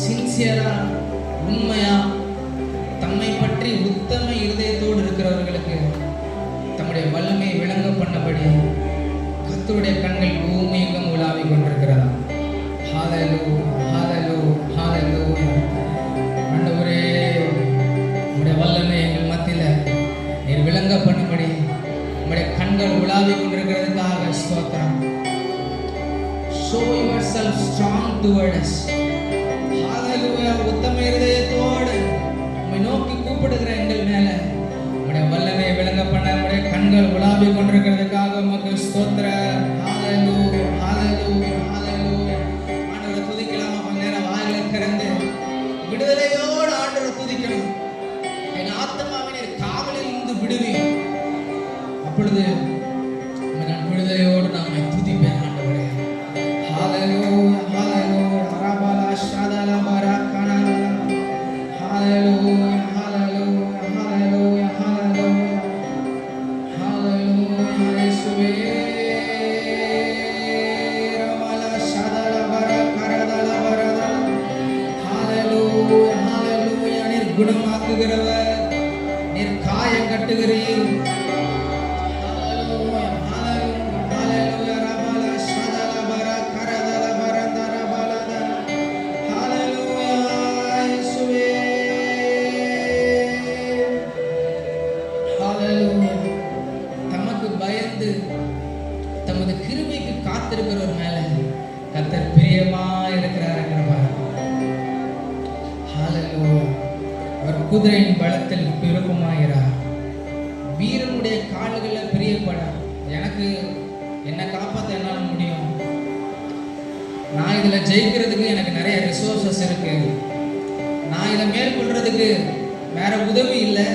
சின்சியரா உண்மையா தம்மை பற்றி உத்தம இருதயத்தோடு இருக்கிறவர்களுக்கு தம்முடைய வல்லமையை விளங்க பண்ணபடி கர்த்தருடைய கண்கள் பூமி எங்கும் உலாவிக் கொண்டிருக்கிறதா. ஹல்லேலூயா, ஹல்லேலூயா, ஹல்லேலூயா. ஆண்டவரே, உம்முடைய வல்லமை எங்கள் மத்தியில நீர் விளங்க பண்ணபடி உம்முடைய கண்கள் உலாவிக் கொண்டிருக்கிறதுக்காக ஸ்தோத்திரம். Show yourself strong toward us. ஹல்லேலூயா. உத்தம இருதயத்தோடு உம்மை நோக்கி கூப்பிடுகிற எங்கள் மேல உம்முடைய வல்லமையை விளங்க பண்ண உம்முடைய கண்கள் உலாவிக் கொண்டிருக்கிறதுக்காக உமக்கு ஸ்தோத்திரம். ஹல்லேலூயா, ஹல்லேலூயா, ஹல்லேலூயா. ஆண்டவரை துதிக்கலாமா? கொஞ்ச நேரம் வாயிலை திறந்து விடுதலையோடு ஆண்டவரை துதிக்கணும். என் ஆத்மாவை நீர் காவலில் இருந்து விடுவீர். அப்பொழுது நான் விடுதலையோடு நாம துதிப்பேன். ஆண்டவரே, ஹல்லேலூயா. குணமாக்குகிறவர், நீர் காயம் கட்டுகிறீர். ஹalleluya, ஹalleluya, ஹalleluya. ரபல ஷதல பர கரதல பரந்தர பலத. ஹalleluya இயேசுவே. ஹalleluya. தமக்கு பயந்து தமது கிருபைக்கு காத்திருக்கிறவர் மேல கர்த்தர் பிரியமா இருக்கிறாருங்கிறவர். ஹalleluya. அவர் குதிரையின் பலத்தில் பிரியமாகிறார், வீரனுடைய கால்களில் பிரியப்படார். எனக்கு என்ன காப்பாற்ற என்னால முடியும், நான் இதுல ஜெயிக்கிறதுக்கு எனக்கு நிறைய ரிசோர்சஸ் இருக்கு, நான் இதை மேற்கொள்றதுக்கு வேற உதவி இல்லை,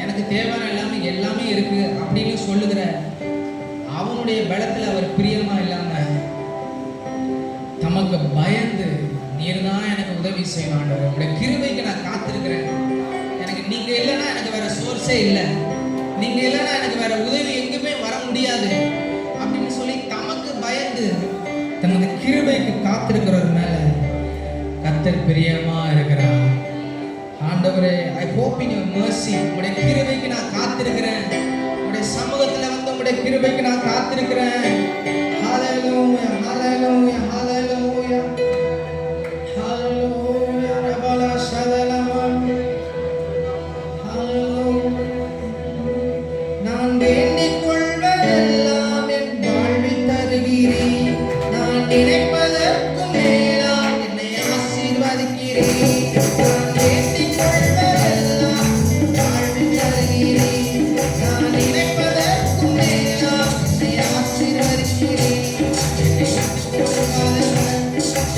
எனக்கு தேவையான எல்லாமே இருக்கு அப்படின்னு சொல்லுகிற அவனுடைய பலத்தில் அவர் பிரியமா இல்லாம தமக்கு பயந்து நீர் தான் எனக்கு உதவி செய்யணும் ஆண்டவரே, உங்களுடைய கிருபைக்கு நான் காத்திருக்கிறேன், எனக்கு நீங்க இல்லைன்னா எனக்கு வேற சோர்ஸே இல்லை, நீங்க இல்லைன்னா எனக்கு வேற உதவி எங்குமே வர முடியாது அப்படின்னு சொல்லி தமக்கு பயந்து தமது கிருபைக்கு காத்திருக்கிறவர் மேல கர்த்தர் பிரியமா இருக்கிறார். ஆண்டவரே, I hope in your mercy, உங்களுடைய கிருபைக்கு நான் காத்திருக்கிறேன், உங்களுடைய சமூகத்துல வந்து உங்களுடைய கிருபைக்கு நான் காத்திருக்கிறேன். ஹalleluya, ஹalleluya, ஹalleluya, ஹalleluya. ரபல ஷதலமன். ஹalleluya. நான் வேண்டிக் கொள்வதெல்லாம் என் வாழ்வில் தருகிறீர், நான் நினைப்பதற்கும் மேலாக என்னை ஆசீர்வதிக்கிறீர். நான் வேண்டிக் கொள்வதெல்லாம் வாழ்வில் தருகிறீர், நான் நினைப்பதற்கும் மேலாக என்னை ஆசீர்வதிக்கிறீர். என்னை கொடுக்காதவர்,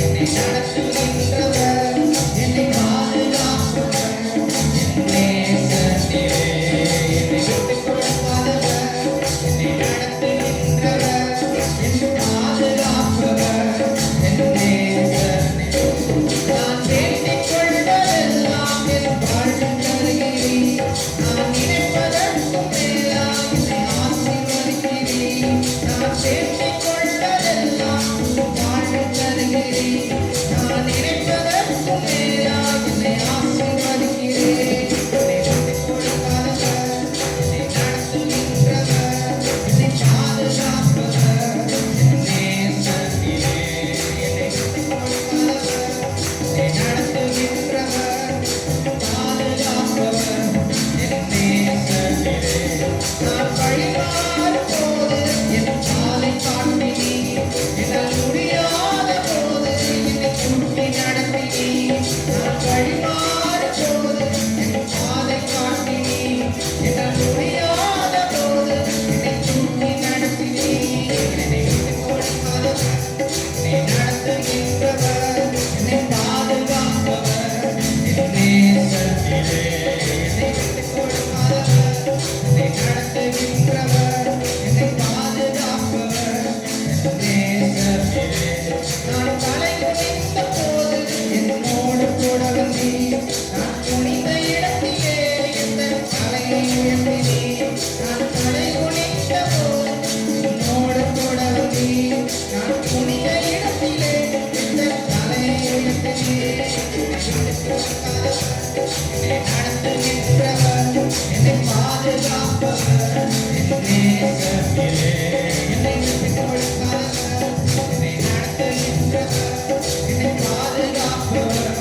என்னை நடத்துகின்றவர், என்னை பாதுகாப்பவர், என் நேசர் நீரே. என்னை விட்டுக் கொடுக்காதவர், என்னை நடத்துகின்றவர், என்னை பாதுகாப்பவர், என் நேசர் நீரே. நான் வேண்டிக் கொள்வதெல்லாம் என் வாழ்வில் தருகிறீர், நான் நினைப்பதற்கும் மேலாக என்னை ஆசீர்வதிக்கிறீர். நான் வேண்டிக் கொள்வதெல்லாம் வாழ்வில் தருகிறீர், நான் நினைப்பதற்கும் மேலாக என்னை ஆசீர்வதிக்கிறீர். என்னை விட்டுக் கொடுக்காதவர், என்னை நடத்துகின்றவர், என்னை பாதுகாப்பவர், என் நேசர் நீரே. என்னை விட்டுக் கொடுக்காதவர், என்னை நடத்துகின்றவர், பாதுகாப்பவர், என் நேசர் நீரே. நான் வழிமாறும் போது என் பாதை காட்டினீர், என்னால் முடியாத போது என்னை சுற்றி நடத்தினீர். நான் வழிமாறும் போது என் பாதை காட்டினீர், என்னால் முடியாத போது என்னை சுற்றி நடத்தினீர். என்னை விட்டுக் கொடுக்காதவர், என்னை நடத்துகின்றவர், என்னை பாதுகாப்பவர், என் நேசர் நீரே. என்னை விட்டுக் கொடுக்காதவர், என்னை நடத்துகின்றவர், என்னை பாதுகாப்பவர், என் நேசர் நீரே. நான் தலை குனிந்த போது என்னோடு கூட வந்தீர், நான் குனிந்த இடத்திலே என் தலையை உயர்த்தினீர். நான் தலை குனிந்த போது என்னோடு கூட வந்தீர், நான் குனிந்த இடத்திலே என் தலையை உயர்த்தினீர். என்னை விட்டுக் கொடுக்காதவர், என்னை நடத்துகின்றவர், என்னை பாதுகாப்பவர், என் நேசர் நீரே. என்னை விட்டுக் கொடுக்காதவர், என்னை நடத்துகின்றவர், என்னை பாதுகாப்பவர்,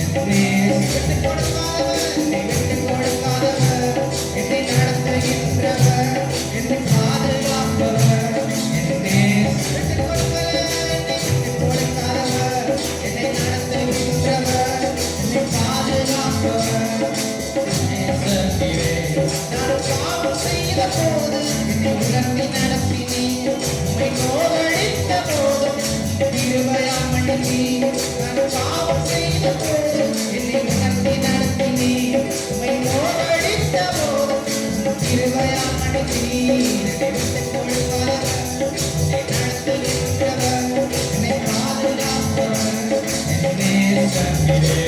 என் நேசர். விட்டுக் கொடுக்காதவர், என்னை விட்டுக் கொடுக்காதவர், என்னை நடத்துகின்றவர், என்னை பாதுகாப்பவர், என் நேசர். விட்டுக் கொடுக்காதவர், என்னை விட்டுக் கொடுக்காதவர், என்னை நடத்துகின்றவர், என்னை பாதுகாப்பவர், நேசர் நீரே. நான் பாவம் செய்த போது என்னை உணர்த்தி நடத்தினீர், உம்மை நோகடித்த போதும் கிருபையால் மன்னித்தீர். நான் பாவம் செய்த போது என்னை உணர்த்தி நடத்தினீர், உம்மை நோகடித்த போதும் கிருபையால் மன்னித்தீர். என்னை விட்டுக் கொடுக்காதவர், என்னை நடத்துகின்றவர், என்னை பாதுகாப்பவர், என் நேசர் நீரே.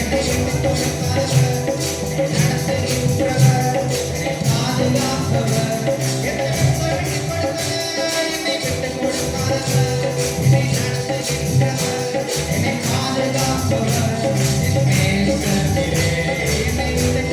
என்னை விட்டுக் கொடுக்காதவர், என்னை நடத்துகின்றவர், என்னை பாதுகாப்பவர், என்னை விட்டுக் கொடுக்காதவர், என்னை விட்டுக் கொடுக்காதவர், என்னை நடத்துகின்றவர், என்னை பாதுகாப்பவர், என் நேசர் நீரே. என்னை விட்டுக்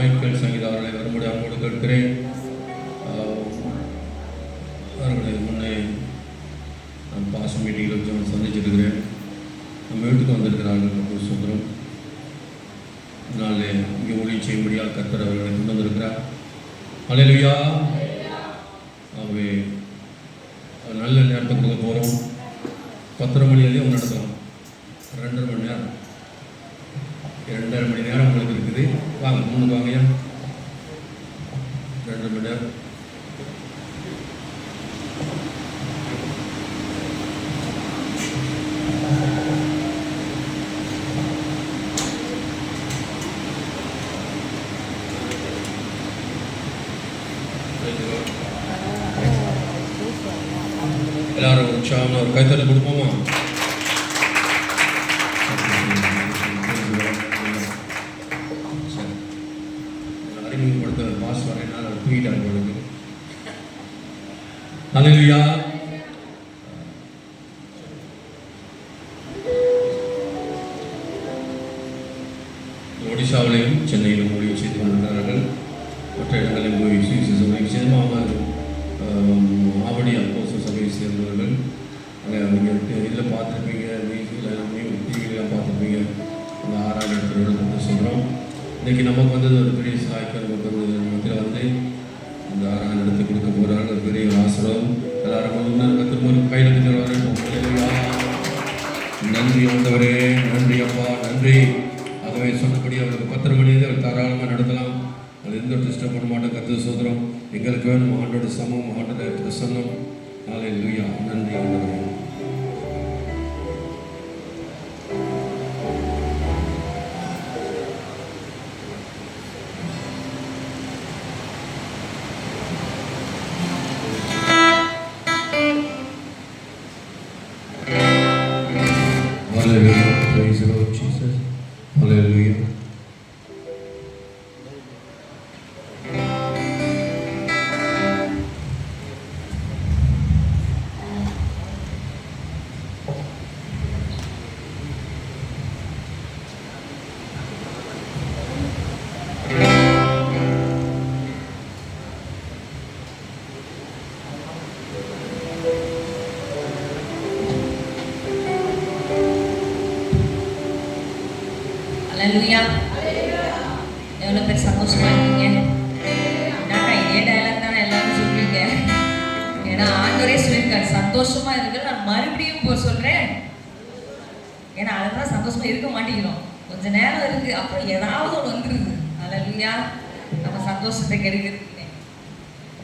மைக்கேல் சங்கீதா அவர்களை வரும்படி அவங்களோடு கேட்கிறேன். அவர்களை முன்னே நான் பாஸ் மீட்டிங்கில் சந்திச்சிருக்கிறேன். நம்ம வீட்டுக்கு வந்திருக்கிறார்கள் சுந்தரம். நாளே இங்கே ஊழியம் செய்யும்படியாக கர்த்தர் அவர்களை கொண்டு வந்திருக்கிறார். அல்லேலூயா. ஆகவே நல்ல நேரத்துக்கு கொடுக்க போகிறோம். 10:30 மணி வரையும் நடத்தலாம். 2.5 மணி நேரம், 2.5 மணி நேரம் உங்களுக்கு இருக்குது. வாங்க முன்னுக்கு வாங்கய்யா. 2 மணி நேரம். எல்லாரும் உற்சாகமாக ஒரு கைத்தறி கொடுப்போமா? சரி, அறிமுகப்படுத்த பாஸ் வரேன்னா தூக்கிட்டாங்க பொழுது. அல்லேலூயா. ஒடிசாவிலையும் சென்னையிலும் ஊழியம் செய்து கொண்டிருக்கிறார்கள். மற்ற இடங்களில் போய் ஊழியம் செய்து ஆவடி அப்போஸ்தலர் சபையை சேர்ந்தவர்கள். நீங்கள் இதில் பார்த்துருப்பீங்க, டிவிலாம் பார்த்துருப்பீங்க. அந்த 6ஆம் இடத்துல சொல்கிறோம். இன்றைக்கி நமக்கு வந்தது ஒரு பெரிய சாய்க்கு நமக்கு மத்தியில் வந்து அந்த 6ஆம் இடத்துக்கு கொடுக்க போகிறாங்க. ஒரு பெரிய ஆசிரம். எல்லாரும் திரும்ப கையில் தருவாங்க. நன்றி ஆண்டவரே, நன்றி அப்பா, நன்றி. ஆகவே சொன்னபடி அவருக்கு 10:30 மணி அவர் தாராளமாக நடத்தலாம். அது எந்த டிஸ்டர்ப் பண்ண மாட்டோம். கர்த்தர் சோதரம் எங்களுக்கு வேணும். ஆண்டோட சமம், ஆண்டோட பிரசன்னம். அல்லேலூயா. நன்றி ஆண்டவரே. Hallelujah. Praise the Lord Jesus. Hallelujah. அல்லேலூயா. எவ்வளோ பேர் சந்தோஷமா இருக்கீங்க? என்னக்கா இதே டயலாக் தானே எல்லாரும் சொல்றீங்க. ஏன்னா ஆண்டவரே சொல்லியிருக்காரு சந்தோஷமா இருக்கு. நான் மறுபடியும் இப்போ சொல்றேன். ஏன்னா அதுதான் சந்தோஷமா இருக்க மாட்டேங்கிறோம். கொஞ்ச நேரம் இருக்கு, அப்புறம் ஏதாவது ஒன்று வந்துருது. அல்லேலூயா. நம்ம சந்தோஷத்தை கெடுக்கிறது.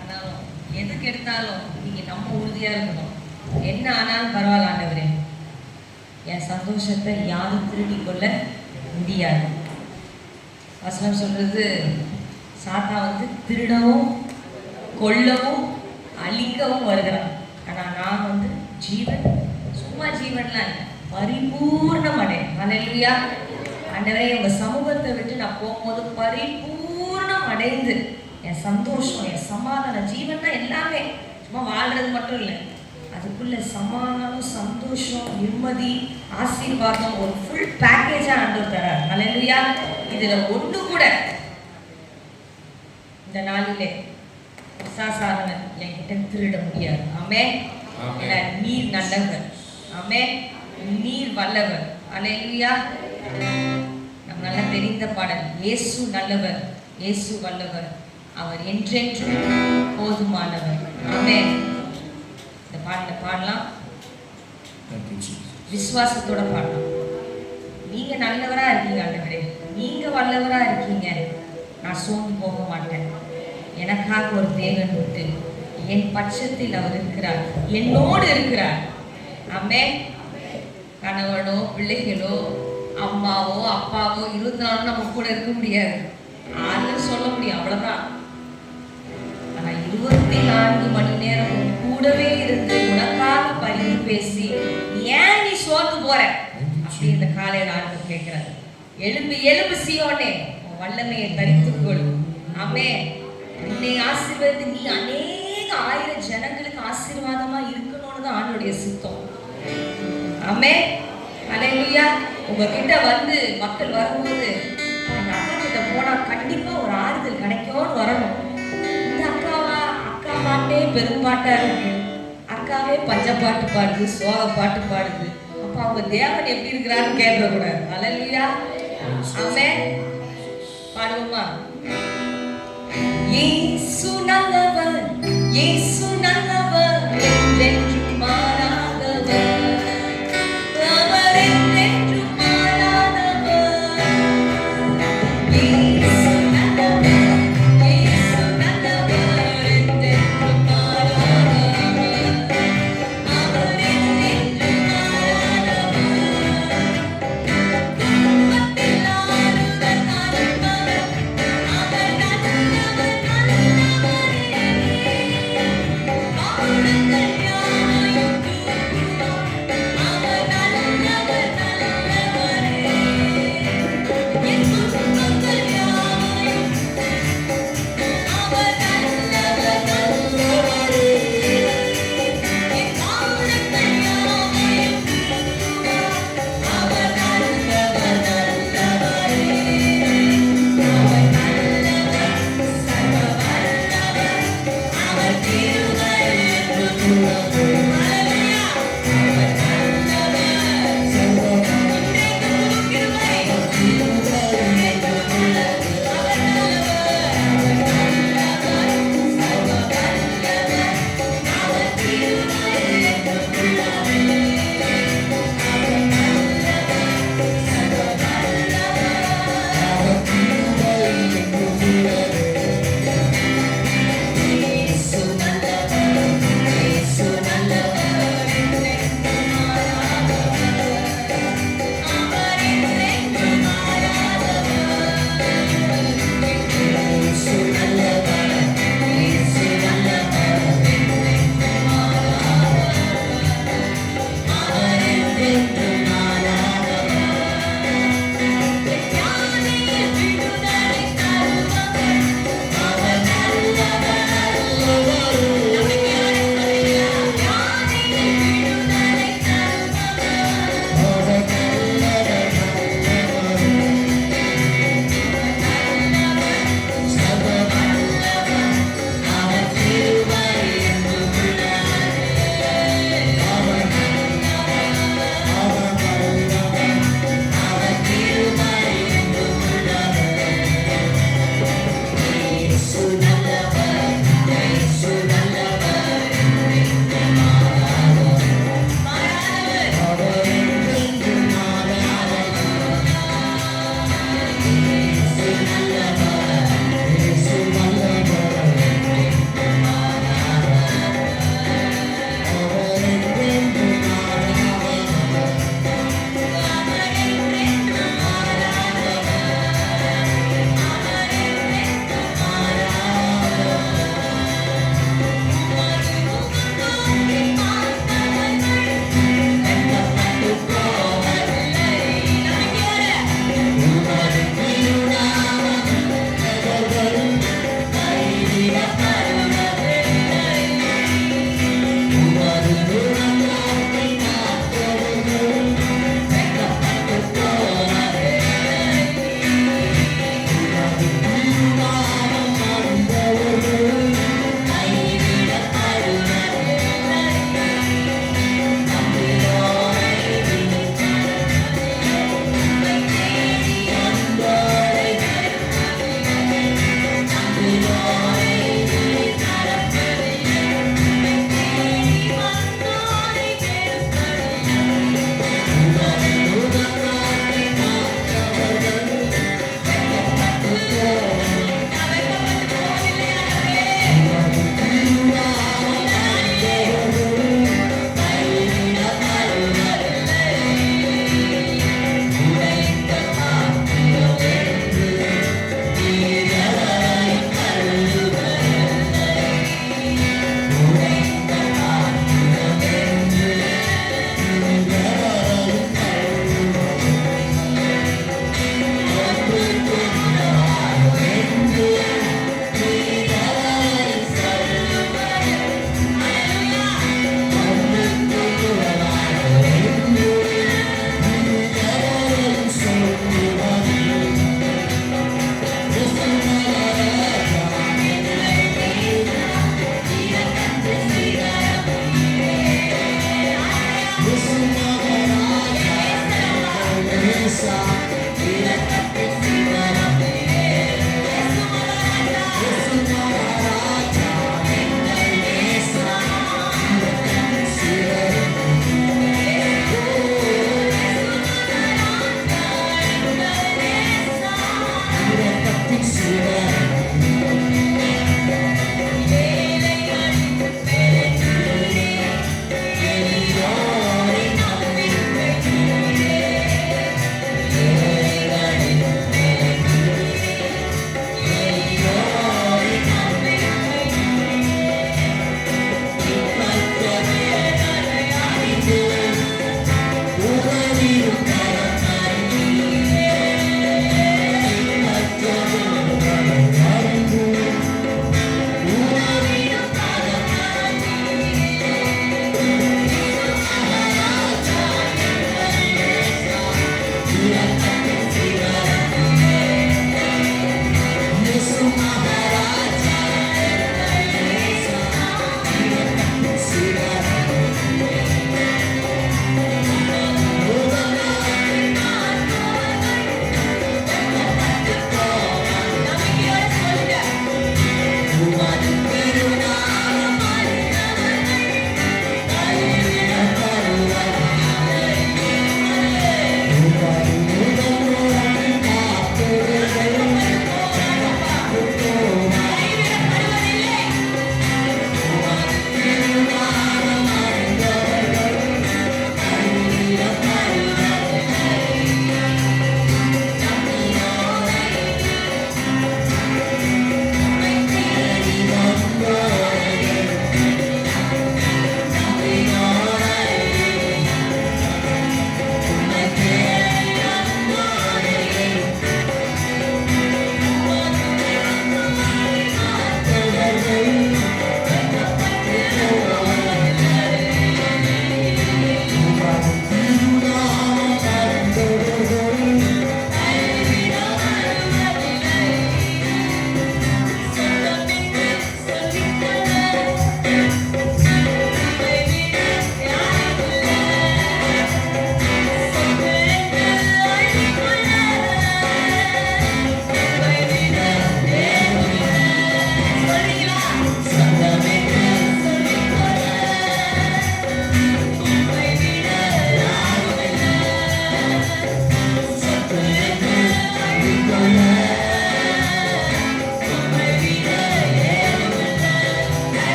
ஆனாலும் எதுக்கு எடுத்தாலும் நீங்க நம்ம உறுதியா இருக்கணும். என்ன ஆனாலும் பரவாயில்ல ஆண்டவரே, என் சந்தோஷத்தை யாரும் திருடி கொள்ள முடியாது. வசனம் சொல்றது, சாத்தா வந்து திருடவும் கொல்லவும் அழிக்கவும் வருகிறான். ஆனா நான் வந்து ஜீவன், சும்மா ஜீவன்லாம் இல்லை, பரிபூர்ணம் அடையும். அல்லேலூயா. ஆண்டவரே, உங்க சமூகத்தை விட்டு நான் போகும்போது பரிபூர்ணம் அடைந்து என் சந்தோஷம், என் சமாதானம், ஜீவன் தான் எல்லாமே, சும்மா வாழ்றது மட்டும் இல்லை, அதுக்குள்ள சமாதானம், சந்தோஷம், நிம்மதி, ஆசீர்வாதம், ஒரு ஃபுல் பேக்கேஜா ஆண்டவர் தரார். அல்லேலூயா. இதுல ஒண்ணு கூட இந்த நாளிலே பிசாசானவன் என்கிட்ட திருட முடியாது. ஆமென். நீர் நல்லவர். ஆமென். நீர் வல்லவர். அல்லேலூயா. நம்ம நல்லா தெரிந்த பாடல், இயேசு நல்லவர், இயேசு வல்லவர், அவர் என்றென்றும் போதுமானவர். ஆமென். இந்த பாடலை பாடலாம், விசுவாசத்தோட பாடலாம். நீங்க நல்லவரா இருக்கீங்க ஆண்டவரே, நீங்க வல்லவரா இருக்கீங்க, நான் சோர்ந்து போக மாட்டேன். எனக்காக ஒரு தேவன் உண்டு, என் பட்சத்தில் அவர் இருக்கிறார், என்னோடு இருக்கிறார். ஆமென். கணவனோ பிள்ளைகளோ அம்மாவோ அப்பாவோ இருந்தாலும் நம்ம கூட இருக்க முடியாது. ஆளுன்னு சொல்ல முடியும், அவ்வளவுதான். ஆனா 24 மணி நேரம் கூடவே இருந்து உனக்காக பரிந்து பேசி, ஏன் நீ சோர்ந்து போற அப்படி இந்த காலையில ஆண்டு கேட்கிறாரு. எழும்பு எழும்பு சீயோனே, உன் வல்லமையை தரித்துக்கொள். ஆமென். உன்னை ஆசீர்வதித்து நீ அநேக 1000 ஜனங்களுக்கு ஆசீர்வாதமா இருக்கணும்னு தான் ஆண்டவருடைய சித்தம். ஆமென். அல்லேலூயா. உங்ககிட்ட வந்து மக்கள் வரும்போது, எங்க அக்கா கிட்ட போனா கண்டிப்பா ஒரு ஆறுதல் கிடைக்கும்னு வரணும். இந்த அக்காவா, அக்கா பாட்டே பெரும்பாட்டா இருக்கு, அக்காவே பஞ்ச பாட்டு பாடுது, சோக பாட்டு பாடுது. அப்ப அவங்க தேவன் எப்படி இருக்கிறான்னு கேட்க கூடாது. அல்லேலூயா, ஆமென். பாடுவோமா? இயேசு நல்லவர், இயேசு நல்லவர், என்றென்றும் மாறாதவர். அவர் என்றென்றும் மாறாதவர். இயேசு நல்லவர், இயேசு நல்லவர், என்றென்றும் மாறாதவர். அவர் என்றென்றும் மாறாதவர். துன்பத்தில் ஆறுதல் அளிப்பவர், அவர் நல்லவர், நல்லவரே.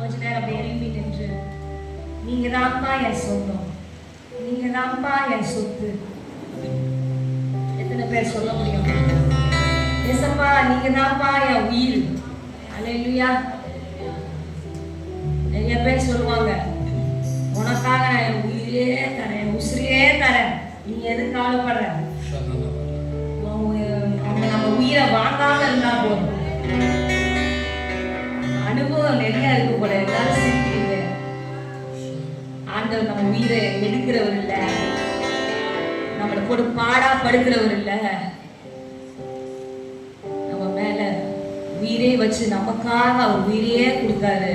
கொஞ்ச நேரம் அப்படியே repeat என்று, நீங்க தான்ப்பா என் சொந்தம், நீங்க தான்ப்பா என் சொத்து. எத்தனை பேர் சொல்ல முடியும்? ஏசப்பா நீங்க தான்ப்பா என் உயிர். அல்லேலூயா. நிறைய பேர் சொல்லுவாங்க, உனக்காக நான் என் உயிரே தரேன், என் உசிரியே தரேன், நீ எதுக்கு கவலைப்படுற? அவங்க நம்ம உயிரை வாங்காம இருந்தா போதும். அனுபவம் நிறைய இருக்கு போல, எல்லாரும் சிரிக்கிறீங்க. ஆண்டவர் நம்ம உயிரை எடுக்கிறவர் இல்ல, நம்மளை போட்டு பாடா படுக்கிறவர் இல்ல, நம்ம மேல உயிரே வச்சு நமக்காக அவர் உயிரையே கொடுத்தாரு.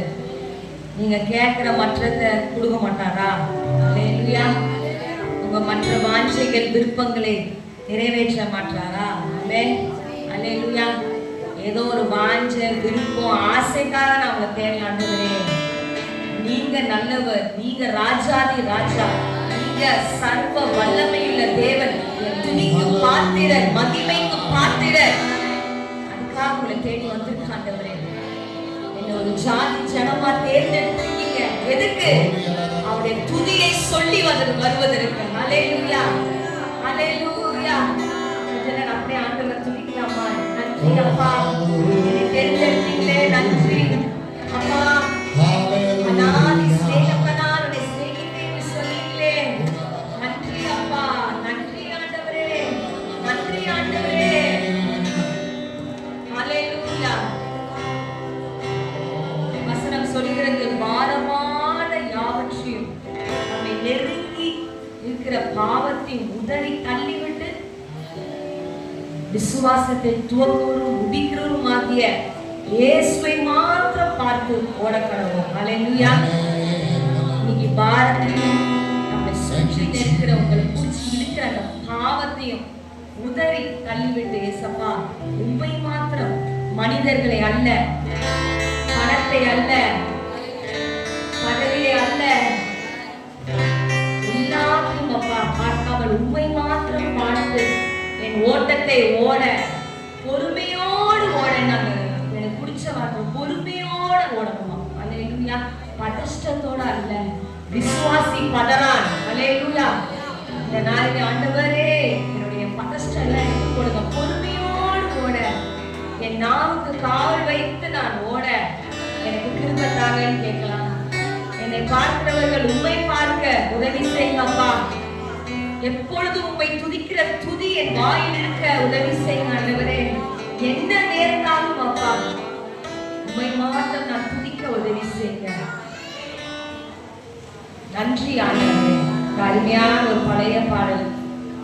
நீங்க கேட்கிற மற்றதை கொடுக்க மாட்டாரா? அல்லேலூயா. உங்க மற்ற வாஞ்சைகள் விருப்பங்களை நிறைவேற்ற மாட்டாரா? ஆமென். அல்லேலூயா. ஏதோ ஒரு வாஞ்ச விருப்பம் ஆசைக்காக நான் உங்களை தேவையாண்டவரே, நீங்க நல்லவர், நீங்க ராஜாதி ராஜா, நீங்க சர்வ வல்லமையுள்ள தேவன், துதிக்கு பாத்திரர், மகிமைக்கு பாத்திரர். அதுக்காக உங்களை தேடி வந்திருக்காண்டவரே. என்ன ஒரு ஜாதி ஜனமா தேர்ந்தெடுத்திருக்கீங்க. எதுக்கு? அவருடைய துதியை சொல்லி வருவதற்கு. அல்லேலூயா, அல்லேலூயா. அப்படியே ஆண்டவரை துதிக்கலாமா? நன்றி அப்பா, என்னை தேர்ந்தெடுத்தீங்களே, நன்றி அப்பா. அநாதி ஸ்நேகப்பனால் உன்னை ஸ்நேகித்தேன்னு சொன்னீங்களே, நன்றி அப்பா, நன்றி ஆண்டவரே, நன்றி ஆண்டவரே. அல்லேலூயா. வசனம் சொல்கிறது, பாரமான யாவற்றையும் நம்மை நெருங்கி இருக்கிற பாவத்தை உதறி தள்ளிவிட்டு விசுவாசத்தை துவக்குவரும் முடிக்கிறவரும் ஆகிய இயேசுவை மாத்திரம் பார்த்து ஓடக்கடவோம். அல்லேலூயா. இன்னைக்கு பாரத்தையும் நம்மை சுற்றி நிற்கிற உங்களை பிடிச்சி இருக்கிற அந்த பாவத்தையும் உதறி தள்ளிவிட்டு, ஏசப்பா உண்மை மாத்திரம், மனிதர்களை அல்ல, பணத்தை அல்ல, பதவியை அல்ல, எல்லாத்தையும் அப்பா பார்க்காமல் உண்மை மாத்திரம் பார்த்து என் ஓட்டத்தை ஓட, பொறுமையோடு ஓட. நாங்க எனக்கு பிடிச்ச வார்த்தை, பொறுமையோட ஓடணுமா? அல்லேலூயா. பதஷ்டத்தோட அல்ல, விசுவாசி பதறான். அல்லேலூயா. இந்த நாளைக்கு ஆண்டவரே என்னுடைய பதஷ்டம் எல்லாம் எடுத்து கொடுங்க, பொறுமையோடு ஓட, என் நாவுக்கு காவல் வைத்து நான் ஓட எனக்கு கிருபை தாங்கன்னு கேட்கலாம். என்னை பார்க்கிறவர்கள் உண்மை பார்க்க உதவி செய்யுங்கப்பா. எப்பொழுதும் உம்மை துதிக்கிற துதி என் வாயில் இருக்க உதவி செய்யுங்க ஆண்டவரே. என்ன நேர்ந்தாலும் அப்பா உம்மை மாத்திரம் நான் துதிக்க உதவி செய்யுங்க. நன்றி ஆண்டவரே. அருமையான ஒரு பழைய பாடல்,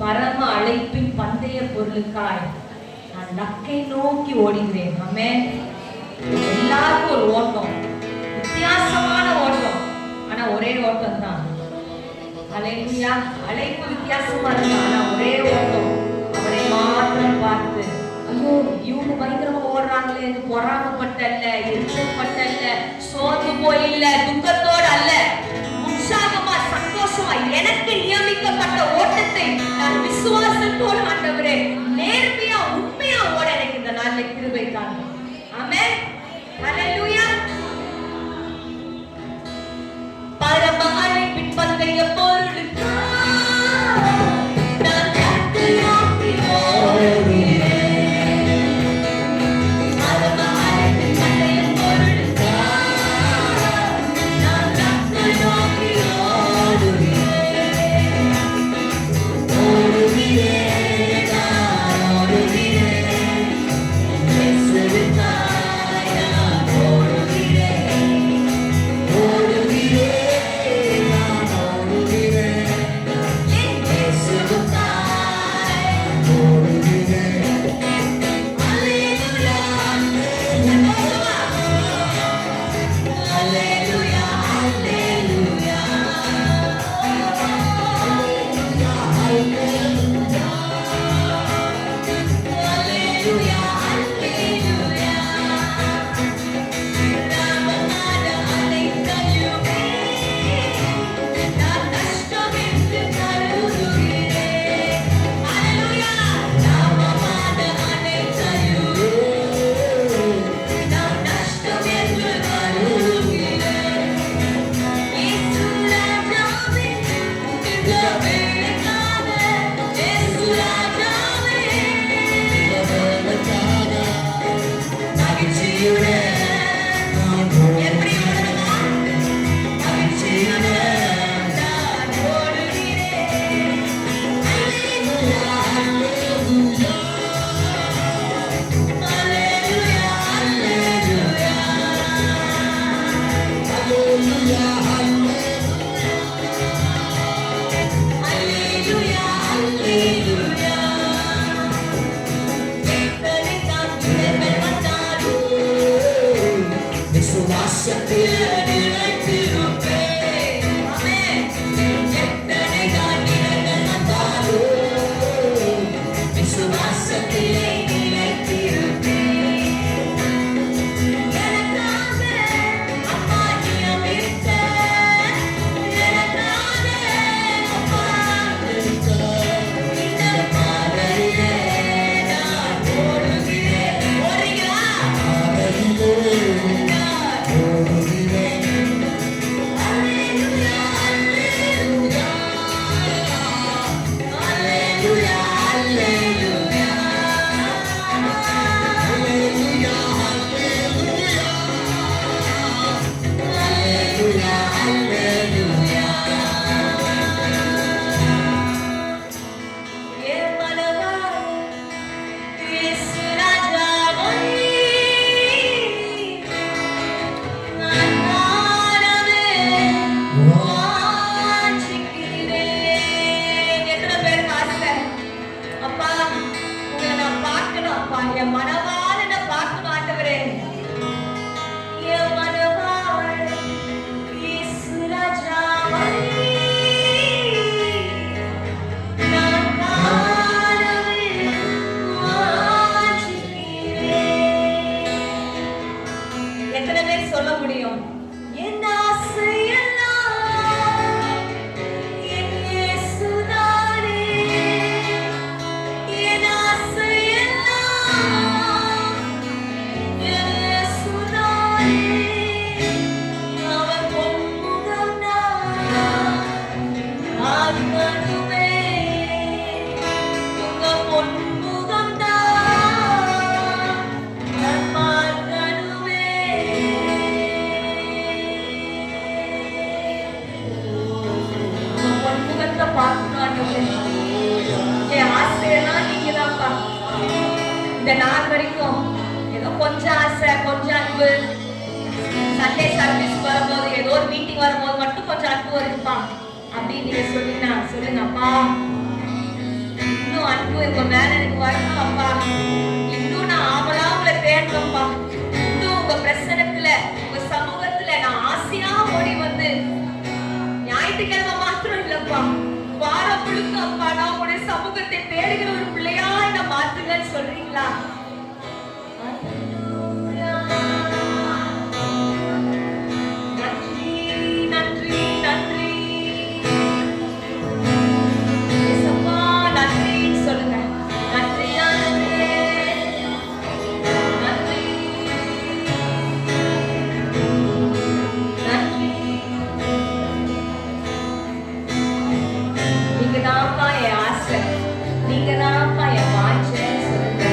பரம அழைப்பின் பந்தய பொருளுக்காய் நான் நக்கை நோக்கி ஓடுகிறேன். ஆமென். எல்லாருக்கும் ஒரு ஓட்டம், வித்தியாசமான ஓட்டம், ஆனா ஒரே ஓட்டம் தான். அல்லேலூயா. அழைப்பு வித்தியாசமா இருக்கு, ஆனா ஒரே ஓட்டம். அவரை மாத்திரம் பார்த்து, ஐயோ இவங்க பயங்கரமா ஓடுறாங்களே என்று பொறாமப்பட்டல்ல, எரிச்சப்பட்டல்ல, சோர்ந்து போயில்ல, துக்கத்தோடு அல்ல, உற்சாகமா சந்தோஷமா எனக்கு நியமிக்கப்பட்ட ஓட்டத்தை நான் விசுவாசத்தோடு ஆண்டவரே நேர்மையா உண்மையா ஓட எனக்கு இந்த நாள்ல கிருபை தாங்க. ஆமென். அல்லேலூயா. பரம அழைப்பின் பந்தய பொருளுக்காய் நான் நக்கை நோக்கி ஓடுகிறேன். பரம அழைப்பின் பந்தய எப்படி ஓடணுமா? மகிழ்ச்சியுடன் நான் ஓடுகிறேன். அல்லேலூயா, அல்லேலூயா. அல்லேலூயா, அல்லேலூயா. அல்லேலூயா, அல்லேலூயா. அல்லேலூயா. எத்தனை தான் துயர்கள் வந்தாலும் விசுவாசத்தில் நிலைத்திருப்பேன். ஆமென். எத்தனை தான் இடர்கள் வந்தாலும் விசுவாசத்திலே நிலைத்திருப்பேன். எனக்காக அப்பா நியமித்த, எனக்காக அப்பா இருக்க, இந்த பாதையிலே நான் ஓடுகிறேன். ஓடுறீங்களா? நான் ஓடுகிறேன். அல்லேலூயா, அல்லேலூயா. அல்லேலூயா, அல்லேலூயா. அல்லேலூயா, அல்லேலூயா. அல்லேலூயா, அல்லேலூயா. என் மனதால் இயேசு ராஜா வந்தீர். நான் காணவே வாஞ்சிக்கிறேன். எத்தனை பேருக்கு ஆசை? அப்பா, உங்களை நான் பார்க்கணும் அப்பா. என் மனதால நான் பார்க்கணும் ஆண்டவரே. என் மனதால் இயேசு ராஜா வந்தீர். நான் காணவே வாஞ்சிக்கிறேன். எத்தனை பேர் சொல்ல முடியும்? என் ஆசையெல்லாம் என் இயேசுதானே. என் ஆசையெல்லாம் என் இயேசுதானே. அவர் பொன்முகம் நான் காணுவேன். உங்க பொன்முகம் நான் பார்க்கணுவேன். உங்க பொன்முகத்தை பார்க்கணும் ஆண்டவரே. என் ஆசையெல்லாம் நீங்கதான்ப்பா. இந்த நாள் வரைக்கும் ஏதோ கொஞ்சம் ஆசை, கொஞ்சம் அன்பு, சண்டே சர்வீஸ் வரும்போது, ஏதோ ஒரு மீட்டிங் வரும்போது மட்டும் கொஞ்சம் அன்பு வருதுப்பா அப்படின்னு நீங்க சொன்னீங்கன்னா சொல்லுங்க அப்பா, இன்னும் அன்பு உங்க மேல எனக்கு வரணும் அப்பா. இன்னும் நான் ஆவலா உங்களை தேடணும்ப்பா. இன்னும் உங்க பிரசனத்துல, உங்க சமூகத்துல நான் ஆசையா ஓடி வந்து, ஞாயிற்றுக்கிழமை மாத்திரம் இல்லப்பா, வாரம் முழுக்க அப்பா நான் உங்களுடைய சமூகத்தை தேடுகிற ஒரு பிள்ளையா என்ன மாத்துங்கன்னு சொல்றீங்களா? நன்றி, நன்றி, நன்றி. இயேசப்பா, நன்றின்னு சொல்லுங்க. நன்றி, நன்றி, நன்றி, நன்றி. நீங்க தான்ப்பா என் ஆசை, நீங்க தான்ப்பா என் வாஞ்சைன்னு சொல்லுங்க.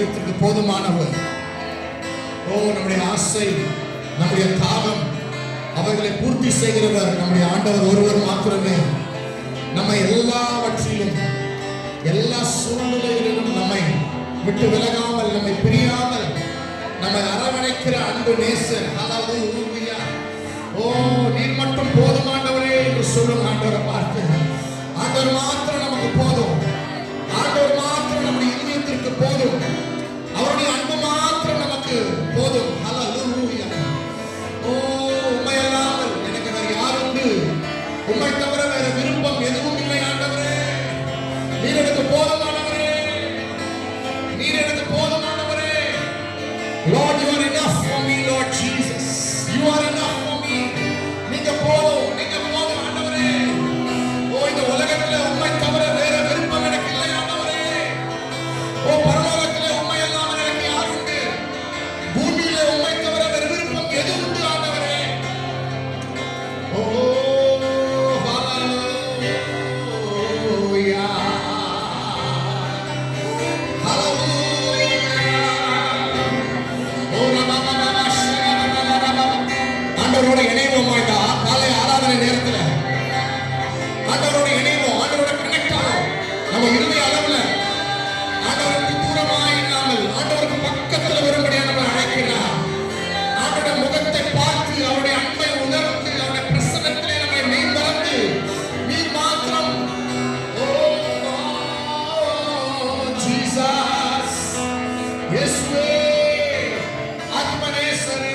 தெய்வத்திற்கு போதுமானவர். ஓ, நம்முடைய ஆசை, நம்முடைய தாகம் அவர்களை பூர்த்தி செய்கிறவர் நம்முடைய ஆண்டவர் ஒருவர் மாத்திரமே. நம்மை எல்லாவற்றிலும், எல்லா சூழ்நிலைகளிலும் நம்மை விட்டு விலகாமல், நம்மை பிரியாமல், நம்மை அரவணைக்கிற அன்பு நேசர். ஹல்லேலூயா. ஓ, நீர் மட்டும் போதுமானவரே என்று சொல்லும் ஆண்டவரை பார்த்து, ஆண்டவர் மாத்திரம் நமக்கு போதும், ஆண்டவர் மாத்திரம் நம்முடைய இதயத்திற்கு போதும், அவருடைய அன்பு மாத்திரம் நமக்கு போதும். ஹல்லேலூயா. ஓ, உம்மை அல்லாமல் எனக்கு வேற யார் உண்டு? உம்மை தவிர வேற விருப்பம் எதுவும் இல்லை ஆண்டவரே. நீர் எனக்கு போதுமானவரே, நீர் எனக்கு போதுமானவரே. Lord, you are enough for me, Lord Jesus. You are enough for me. நீங்க போதும், நீங்க போதும் ஆண்டவரே. ஓ, இந்த உலகத்துல உம்மை தவிர வேற விருப்பம் எனக்கு இல்லை ஆண்டவரே. ஓ, பரலோகத்துல உம்மை அல்லாமல் எனக்கு யார் உண்டு? பூமியில உம்மை தவிர வேற விருப்பம் எது உண்டு ஆண்டவரே? ஓ, ஹல்லேலூயா. ஆண்டவரோட இணைவோமா? இந்த காலை ஆராதனை நேரத்துல ஆண்டவரோட இணைவோம், ஆண்டவரோட கனெக்ட் ஆகும். நம்ம இருதய அளவுல ஆண்டவருக்கு தூரமாய் இல்லாமல் ஆண்டவருக்கு பக்கத்துல வரும்படியா நம்ம அழைக்கிறார். ஆண்டவருடைய முகத்தை பார்த்து, அவருடைய அன்பை உணர்ந்து, அவருடைய பிரசன்னத்திலே நம்மை மெய்மறந்து, நீ மாத்திரம். ஓ ஜீசஸ், இயேசுவே, ஆத்மநேசரே.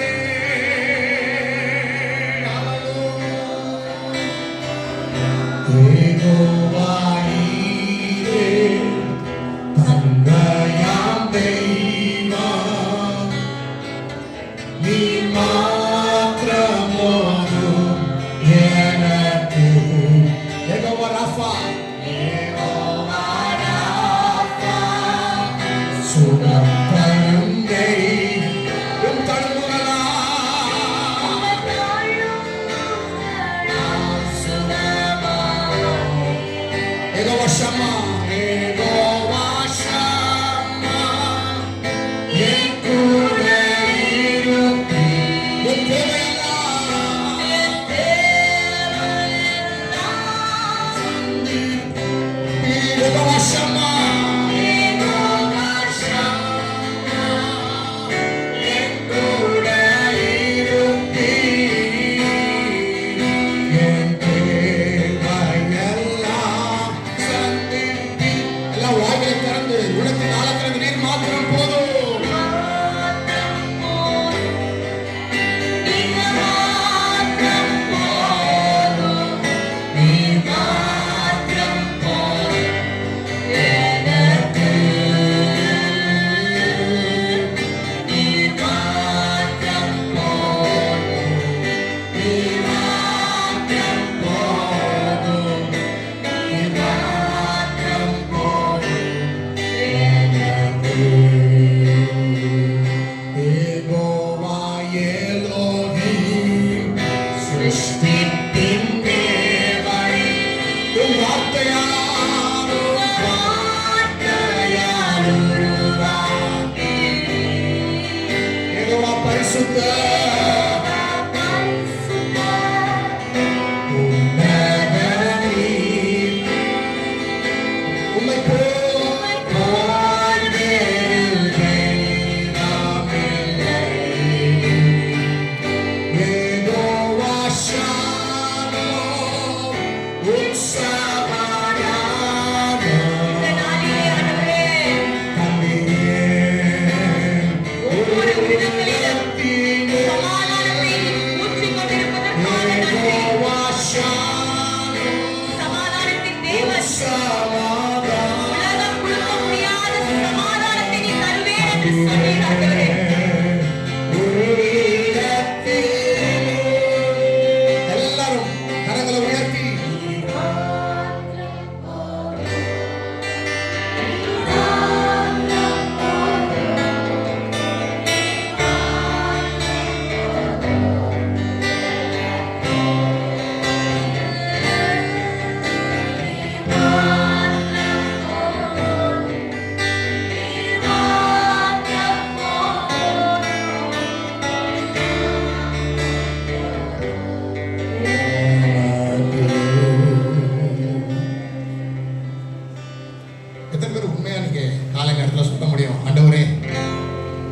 ஒவ்வொரு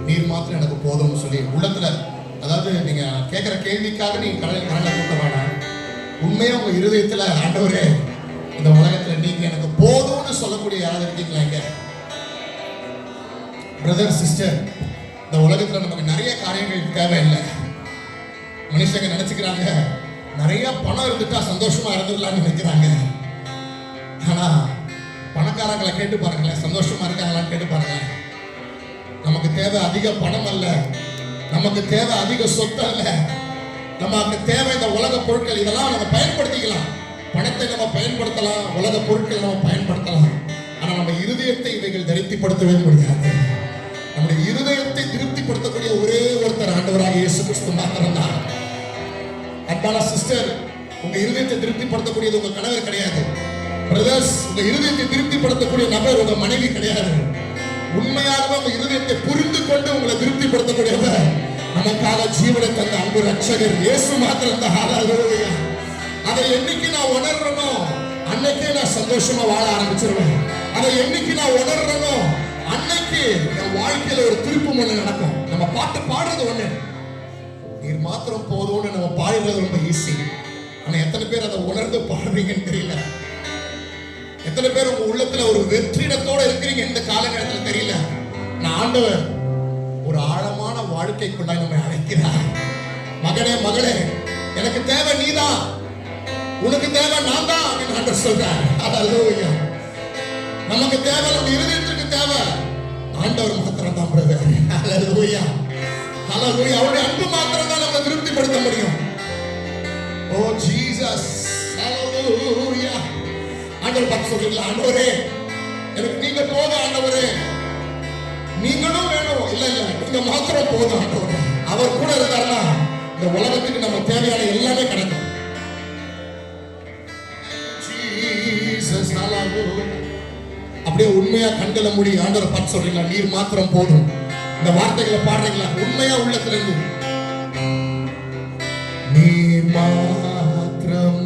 நீர் மாத்திரம் எனக்கு போதும்னு சொல்லி உள்ளத்துல, அதாவது நீங்க கேட்கிற கேள்விக்காக நீங்க கடலை கூட்ட வேணாம். உண்மையா உங்க இருதயத்துல, ஆண்டவரே இந்த உலகத்துல நீங்க எனக்கு போதும்னு சொல்லக்கூடிய யாராவது இருக்கீங்களா? இங்க பிரதர் சிஸ்டர், இந்த உலகத்துல நமக்கு நிறைய காரியங்கள் தேவையில்லை. மனுஷங்க நினைச்சுக்கிறாங்க நிறைய பணம் இருந்துட்டா சந்தோஷமா இருந்துடலாம்னு நினைக்கிறாங்க. ஆனா பணக்காரங்களை கேட்டு பாருங்களேன், சந்தோஷமா இருக்காங்களான்னு கேட்டு பாருங்களேன். நமக்கு தேவை அதிக பணம் அல்ல, நமக்கு தேவை அதிக சொத்து அல்ல, நமக்கு தேவை இந்த உலக பொருட்கள். இதெல்லாம் நம்ம பயன்படுத்திக்கலாம், பணத்தை நம்ம பயன்படுத்தலாம், உலக பொருட்களை நம்ம பயன்படுத்தலாம். ஆனா நம்ம இருதயத்தை இவைகள் திருப்திப்படுத்தவே முடியாது. நம்முடைய இருதயத்தை திருப்திப்படுத்தக்கூடிய ஒரே ஒருத்தர் ஆண்டவராக இயேசு கிறிஸ்து மாத்திரம்தான். அன்பான சிஸ்டர், உங்க இருதயத்தை திருப்திப்படுத்தக்கூடியது உங்க கணவர் கிடையாது. பிரதர்ஸ், உங்க இருதயத்தை திருப்திப்படுத்தக்கூடிய நபர் உங்க மனைவி கிடையாது. உண்மையாகவே உங்க இருதயத்தை புரிந்து கொண்டு உங்களை திருப்திப்படுத்தக்கூடியவர் நமக்காக ஜீவனை தந்த அன்பு ரட்சகர் இயேசு மாத்திரம் தான். ஹல்லேலூயா. அதை என்னைக்கு நான் உணர்றேனோ அன்னைக்கே நான் சந்தோஷமா வாழ ஆரம்பிச்சிருவேன். அதை என்னைக்கு நான் உணர்றேனோ அன்னைக்கு என் வாழ்க்கையில ஒரு திருப்பம் ஒண்ணு நடக்கும். நம்ம பாட்டு பாடுறது ஒண்ணு, நீர் மாத்திரம் போதும்னு நம்ம பாடுறது ரொம்ப ஈஸி. ஆனா எத்தனை பேர் அதை உணர்ந்து பாடுறீங்கன்னு தெரியல. எத்தனை பேர் உங்க உள்ளத்துல ஒரு வெற்றிடத்தோட இருக்கிறீங்க இந்த காலகட்டத்தில் தெரியல. நான் ஆண்டவர் ஒரு ஆழமான வாழ்க்கைக்குள்ளாய் நம்மை அழைக்கிறார். மகனே மகளே, எனக்கு தேவை நீதான், உனக்கு தேவை நான் தான் அப்படின்னு ஆண்டவர் சொல்றார். ஹல்லேலூயா. நமக்கு தேவை, நம்ம இருதயத்துக்கு தேவை ஆண்டவர் மாத்திரம் தான் பிரதர். ஹல்லேலூயா. ஹல்லேலூயா. அவருடைய அன்பு மாத்திரம் தான் நம்ம திருப்திப்படுத்த முடியும். ஓ ஜீசஸ். ஹல்லேலூயா. ஆண்டவர் பார்த்து சொல்றீங்களா, ஆண்டவரே எனக்கு நீங்க போதும், ஆண்டவரே நீங்களும் வேணும். இல்ல இல்ல, நீங்க மாத்திரம் போதும் ஆண்டவரே. அவர் கூட இருந்தாருன்னா இந்த உலகத்துக்கு நம்ம தேவையான எல்லாமே கிடைக்கும். ஜீசஸ். ஹல்லேலூயா. அப்படியே உண்மையா கண்களை மூடி ஆண்டவரை பார்த்து சொல்றீங்களா, நீர் மாத்திரம் போதும். இந்த வார்த்தைகளை பாடுறீங்களா உண்மையா உள்ளத்துல இருந்து? நீர் மாத்திரம்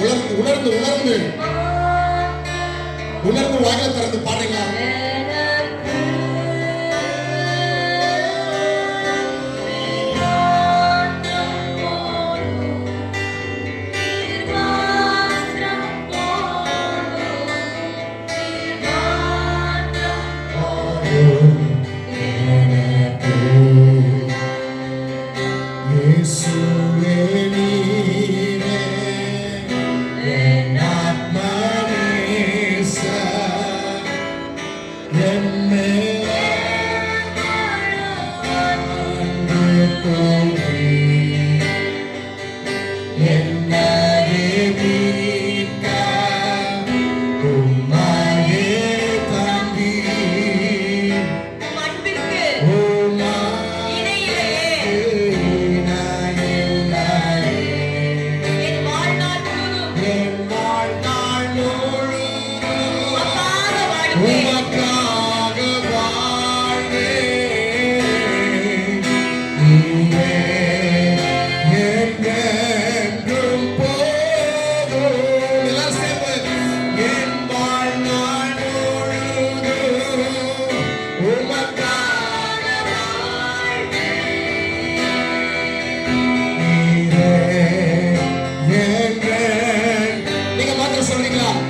உணர்ந்து உணர்ந்து உணர்ந்து வாயில திறந்து பாடுறீங்களா?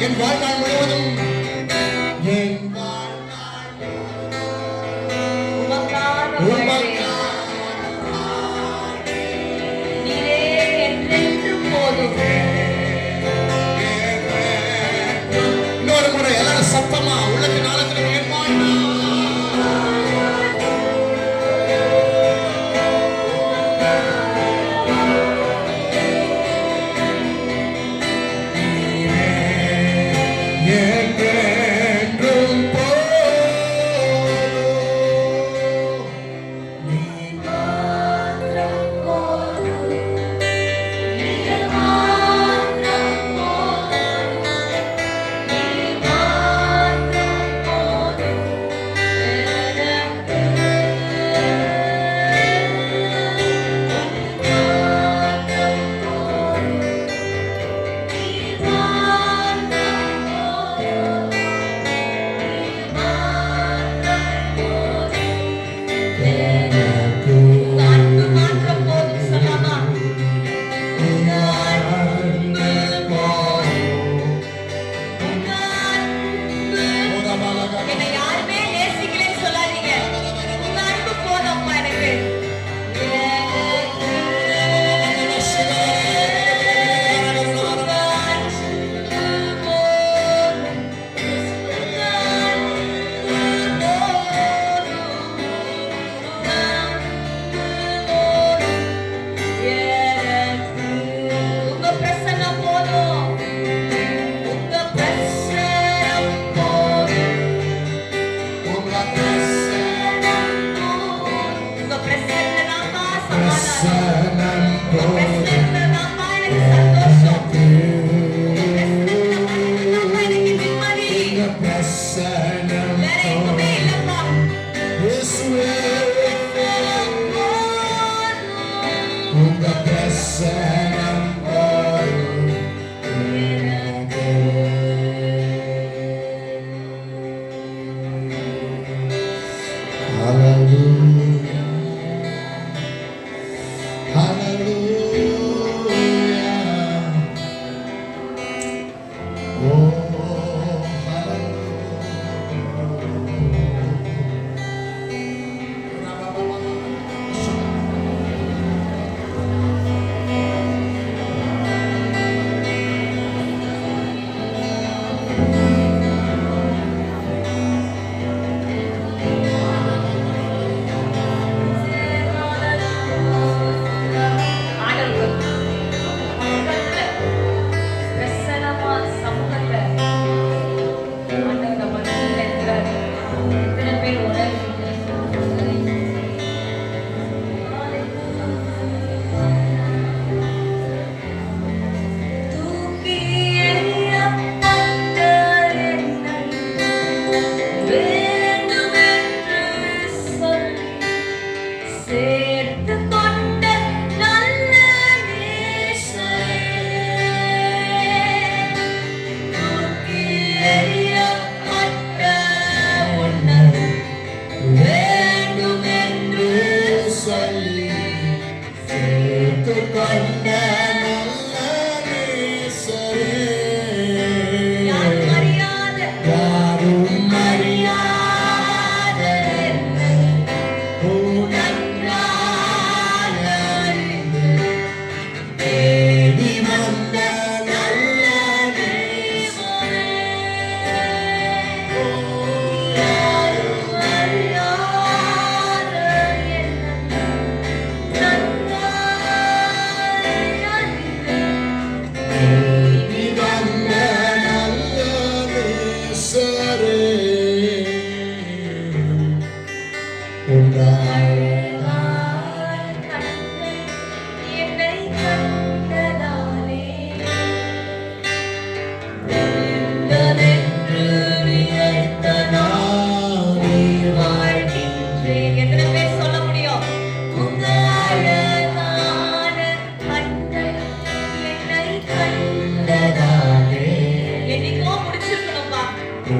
என் வாழ்நாள் முழுவதும் இன்னொரு முறை எல்லாரும் சத்தமா உள்ளத்து நாளத்தில் என் வாழ்நாள்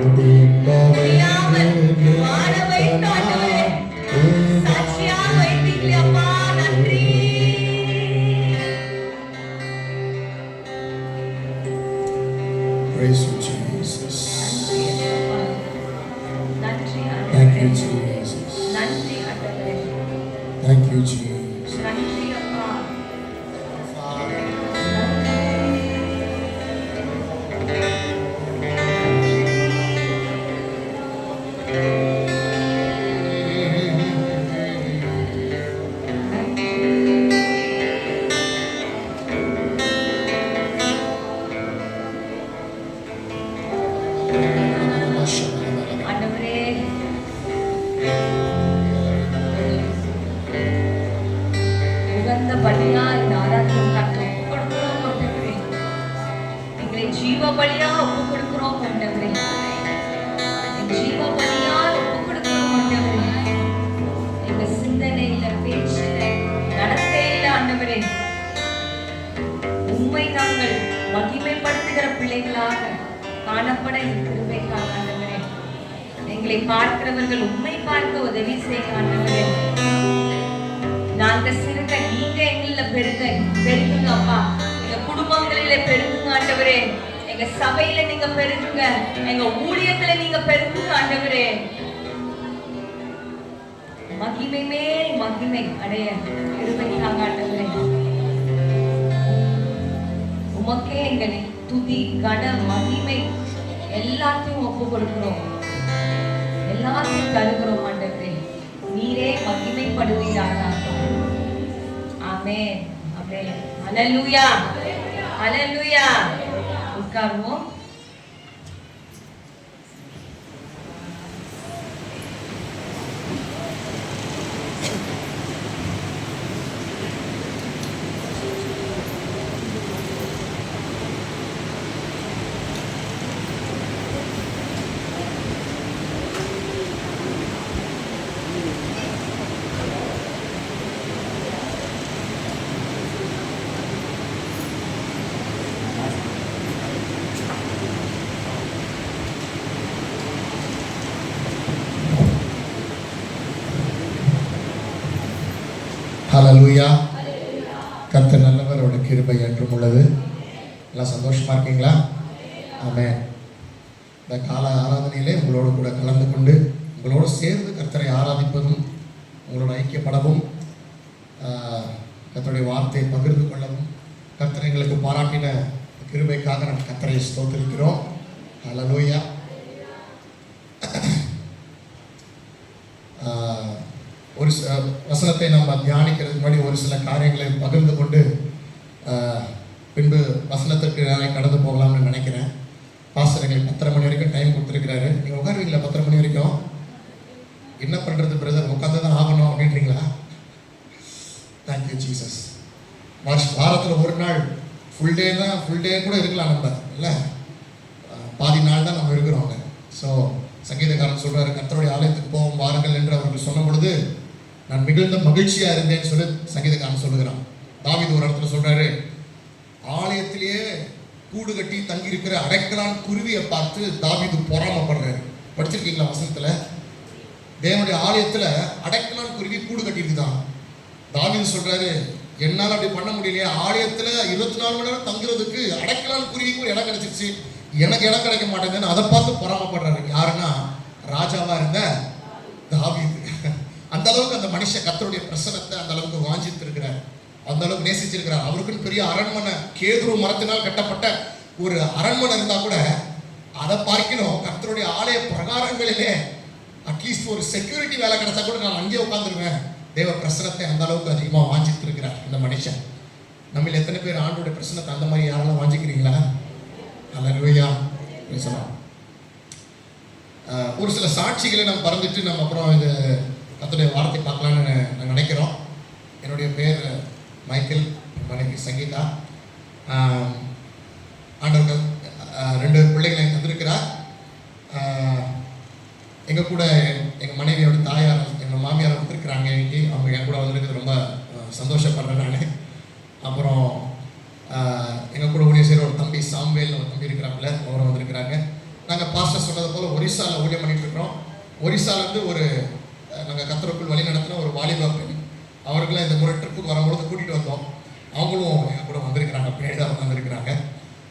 முடியாமல் வாழ வைத்த ஆண்டவரே, சாட்சியாக வைத்தீங்களே அப்பா, நன்றி. Praise you, Jesus. நன்றி Thank you, ஆண்டவரே, Jesus. நன்றி ஆண்டவரே, Thank you, Jesus. நன்றி அப்பா. ஆண்டவரே, உகந்த பலியா இந்த ஆராதனை காத்து ஒப்பு கொடுக்கிறோம் ஆண்டவரே. எங்களை ஜீவ பலியா ஒப்பு கொடுக்கிறோம் ஆண்டவரே. எங்கள் ஜீவ பலியா ஒப்பு கொடுக்கிறோம் ஆண்டவரே. எங்க சிந்தனையில, பேச்சில, நடத்தையில ஆண்டவரே, உம்மை நாங்கள் மகிமைப்படுத்துகிற பிள்ளைகளாக காணப்பட கிருபைக்காக ஆண்டவரே. எங்களை பார்க்கிறவர்கள் உம்மை பார்க்க உதவி செய்ய ஆண்டவரே. நாங்க சிறுக, நீங்க எங்கள பெருகுங்க அப்பா. எங்க குடும்பங்களில பெருகுங்க ஆண்டவரே. எங்க சபையில நீங்க பெருகுங்க. எங்க ஊழியத்துல நீங்க பெருகுங்க ஆண்டவரே. மகிமை மேல் மகிமை அடைய கிருபைக்காக ஆண்டவரே. உமக்கே எங்களை துதி, கன, மகிமை எல்லாத்தையும் ஒப்பு கொடுக்கிறோம், எல்லாத்தையும் தருகிறோம் ஆண்டவரே. நீரே மகிமைப்படுவீராக. ஆமென், ஆமென். ஹல்லேலூயா, ஹல்லேலூயா. உட்காருவோம். ஹல்லேலூயா. கர்த்தர் நல்லவர், அவருடைய கிருபை என்றும் உள்ளது. எல்லாம் சந்தோஷமா இருக்கீங்களா? ஆமென். இந்த கால ஆராதனையிலே உங்களோடு கூட கலந்து கொண்டு உங்களோடு சேர்ந்து கர்த்தரை ஆராதிப்பதும், உங்களோட ஐக்கியப்படவும், கர்த்தருடைய வார்த்தையை பகிர்ந்து கொள்ளவும், கர்த்தர் எங்களுக்கு பாராட்டின கிருபைக்காக நாம் கர்த்தரை ஸ்தோத்திரிக்கிறோம். ஹல்லேலூயா. ஒரு வசனத்தை நம்ம தியானிக்கிறதுக்கு முன்னாடி ஒரு சில காரியங்களை பகிர்ந்து கொண்டு பின்பு வசனத்திற்கு நான் கடந்து போகலாம்னு நினைக்கிறேன். பாஸ்டர் எங்களுக்கு 10:30 மணி வரைக்கும் டைம் கொடுத்துருக்கிறாரு. நீங்கள் உட்காருவீங்களா 10:30 மணி வரைக்கும்? என்ன பண்ணுறது பிரதர், உட்காந்து தான் ஆகணும் அப்படின்றீங்களா? Thank you Jesus. வாரத்தில் ஒரு நாள் ஃபுல் டே கூட இருக்கலாம் நம்ம, இல்லை பாதி நாள் தான் நம்ம இருக்கிறோம் அங்கே. ஸோ சங்கீதக்காரன் சொல்கிறாரு, கர்த்தருடைய ஆலயத்துக்கு போவோம் வாருங்கள் என்று அவர்கள் சொன்ன பொழுது நான் மிகுந்த மகிழ்ச்சியாக இருந்தேன்னு சொல்லி சங்கீதக்காரன் சொல்லுகிறான். தாவீது ஒரு இடத்துல சொல்கிறாரு, ஆலயத்திலேயே கூடு கட்டி தங்கி இருக்கிற அடைக்கலான் குருவியை பார்த்து தாவீது பொறாமப்படுறாரு. படிச்சிருக்கீங்களா வசனத்தில்? தேவனுடைய ஆலயத்தில் அடைக்கலான் குருவி கூடு கட்டியிருக்குதான். தாவீது சொல்கிறாரு, என்னால் அப்படி பண்ண முடியலையே, ஆலயத்தில் 24 மணி நேரம் தங்குறதுக்கு அடைக்கலான் குருவிக்கு ஒரு இடம் கிடைச்சிருச்சு, எனக்கு இடம் கிடைக்க மாட்டேங்குதுன்னு அதை பார்த்து பொறாமப்படுறாரு. யாருன்னா ராஜாவா இருந்த தாவீது. அந்த அளவுக்கு அந்த மனுஷன் கர்த்தருடைய பிரசன்னத்தை அந்த அளவுக்கு வாஞ்சித்திருக்கிறார், அந்த அளவுக்கு நேசிச்சிருக்கிறார். அவருக்குன்னு பெரிய அரண்மனை, கேதுரு மரத்தினால் கட்டப்பட்ட ஒரு அரண்மனை இருந்தா கூட அதை பார்க்கணும் கர்த்தருடைய ஆலய பிரகாரங்களிலே அட்லீஸ்ட் ஒரு செக்யூரிட்டி வேலை கிடைச்சா கூட நான் அங்கேயே உட்காந்துருவேன். தேவ பிரசனத்தை அந்த அளவுக்கு அதிகமாக வாஞ்சித்திருக்கிறார் இந்த மனுஷன். நம்ம எத்தனை பேர் ஆண்டோடைய பிரசனத்தை அந்த மாதிரி யாரெல்லாம் வாஞ்சிக்கிறீங்களா? ஹல்லேலூயா. ஒரு சில சாட்சிகளை நம்ம பறந்துட்டு நம்ம அப்புறம் இந்த கர்த்தருடைய வார்த்தை பார்க்கலான்னு நான் நினைக்கிறோம். என்னுடைய பேர் மைக்கேல், மனைவி சங்கீதா. ஆண்டவர்கள் 2 பிள்ளைகளை தந்திருக்கிறார். எங்கள் கூட எங்கள் மனைவியோட தாயார், எங்கள் மாமியார் வந்திருக்கிறாங்க. இன்னைக்கு அவங்க என் கூட வந்திருக்கிறது ரொம்ப சந்தோஷப்படுறேன் நான். அப்புறம் எங்கள் கூட ஊழிய செய்கிற ஒரு தம்பி சாம்வேல், ஒரு தம்பி இருக்கிறாங்கள, அவரும் வந்திருக்கிறாங்க. நாங்கள் பாஸ்டர் சொன்னது போல் ஒரிசாவில் ஊழியம் பண்ணிட்டு இருக்கிறோம். ஒரிசாலேருந்து ஒரு நாங்கள் கத்தருக்குள் வழி நடத்தின ஒரு வாலிபா பெண், அவர்களாம் இந்த முறை ட்ரிப்புக்கு வரும்பொழுது கூட்டிகிட்டு வந்தோம். அவங்களும் எங்கள் கூட வந்திருக்கிறாங்க, பின்னாடி தான் வந்திருக்கிறாங்க.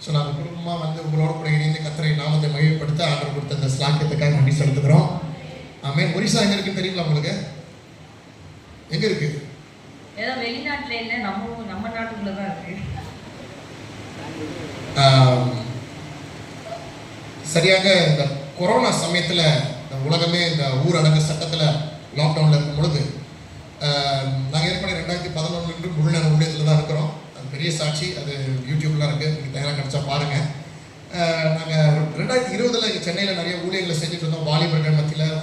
ஸோ நாங்கள் குடும்பமாக வந்து உங்களோட கூட இணைந்து கத்தரை நாமத்தை மகிழ்ப்படுத்த ஆண்டவர் கொடுத்த இந்த ஸ்லாக்கியத்துக்காக நன்றி செலுத்துகிறோம். ஆமென். ஒரிசா எங்கே இருக்குன்னு தெரியுங்களா உங்களுக்கு? எங்கே இருக்குது? ஏதோ வெளிநாட்டுல இல்லை, நம்ம நாட்டுக்குள்ள தான் இருக்கு. சரியாக இந்த கொரோனா சமயத்தில் இந்த உலகமே இந்த ஊரடங்கு சட்டத்தில் லாக்டவுனில் இருக்கும் பொழுது நாங்கள் ஏற்கனவே 2011 முழு நேர ஊழியத்தில் தான் இருக்கிறோம். அது பெரிய சாட்சி, அது யூடியூப்லாம் இருக்குது, நீங்கள் தயாராக கிடச்சா பாருங்கள். நாங்கள் 2020 இங்கே சென்னையில் நிறைய ஊழியர்களை செஞ்சுட்டு இருந்தோம். வாலிபர்கள் மத்தியில்,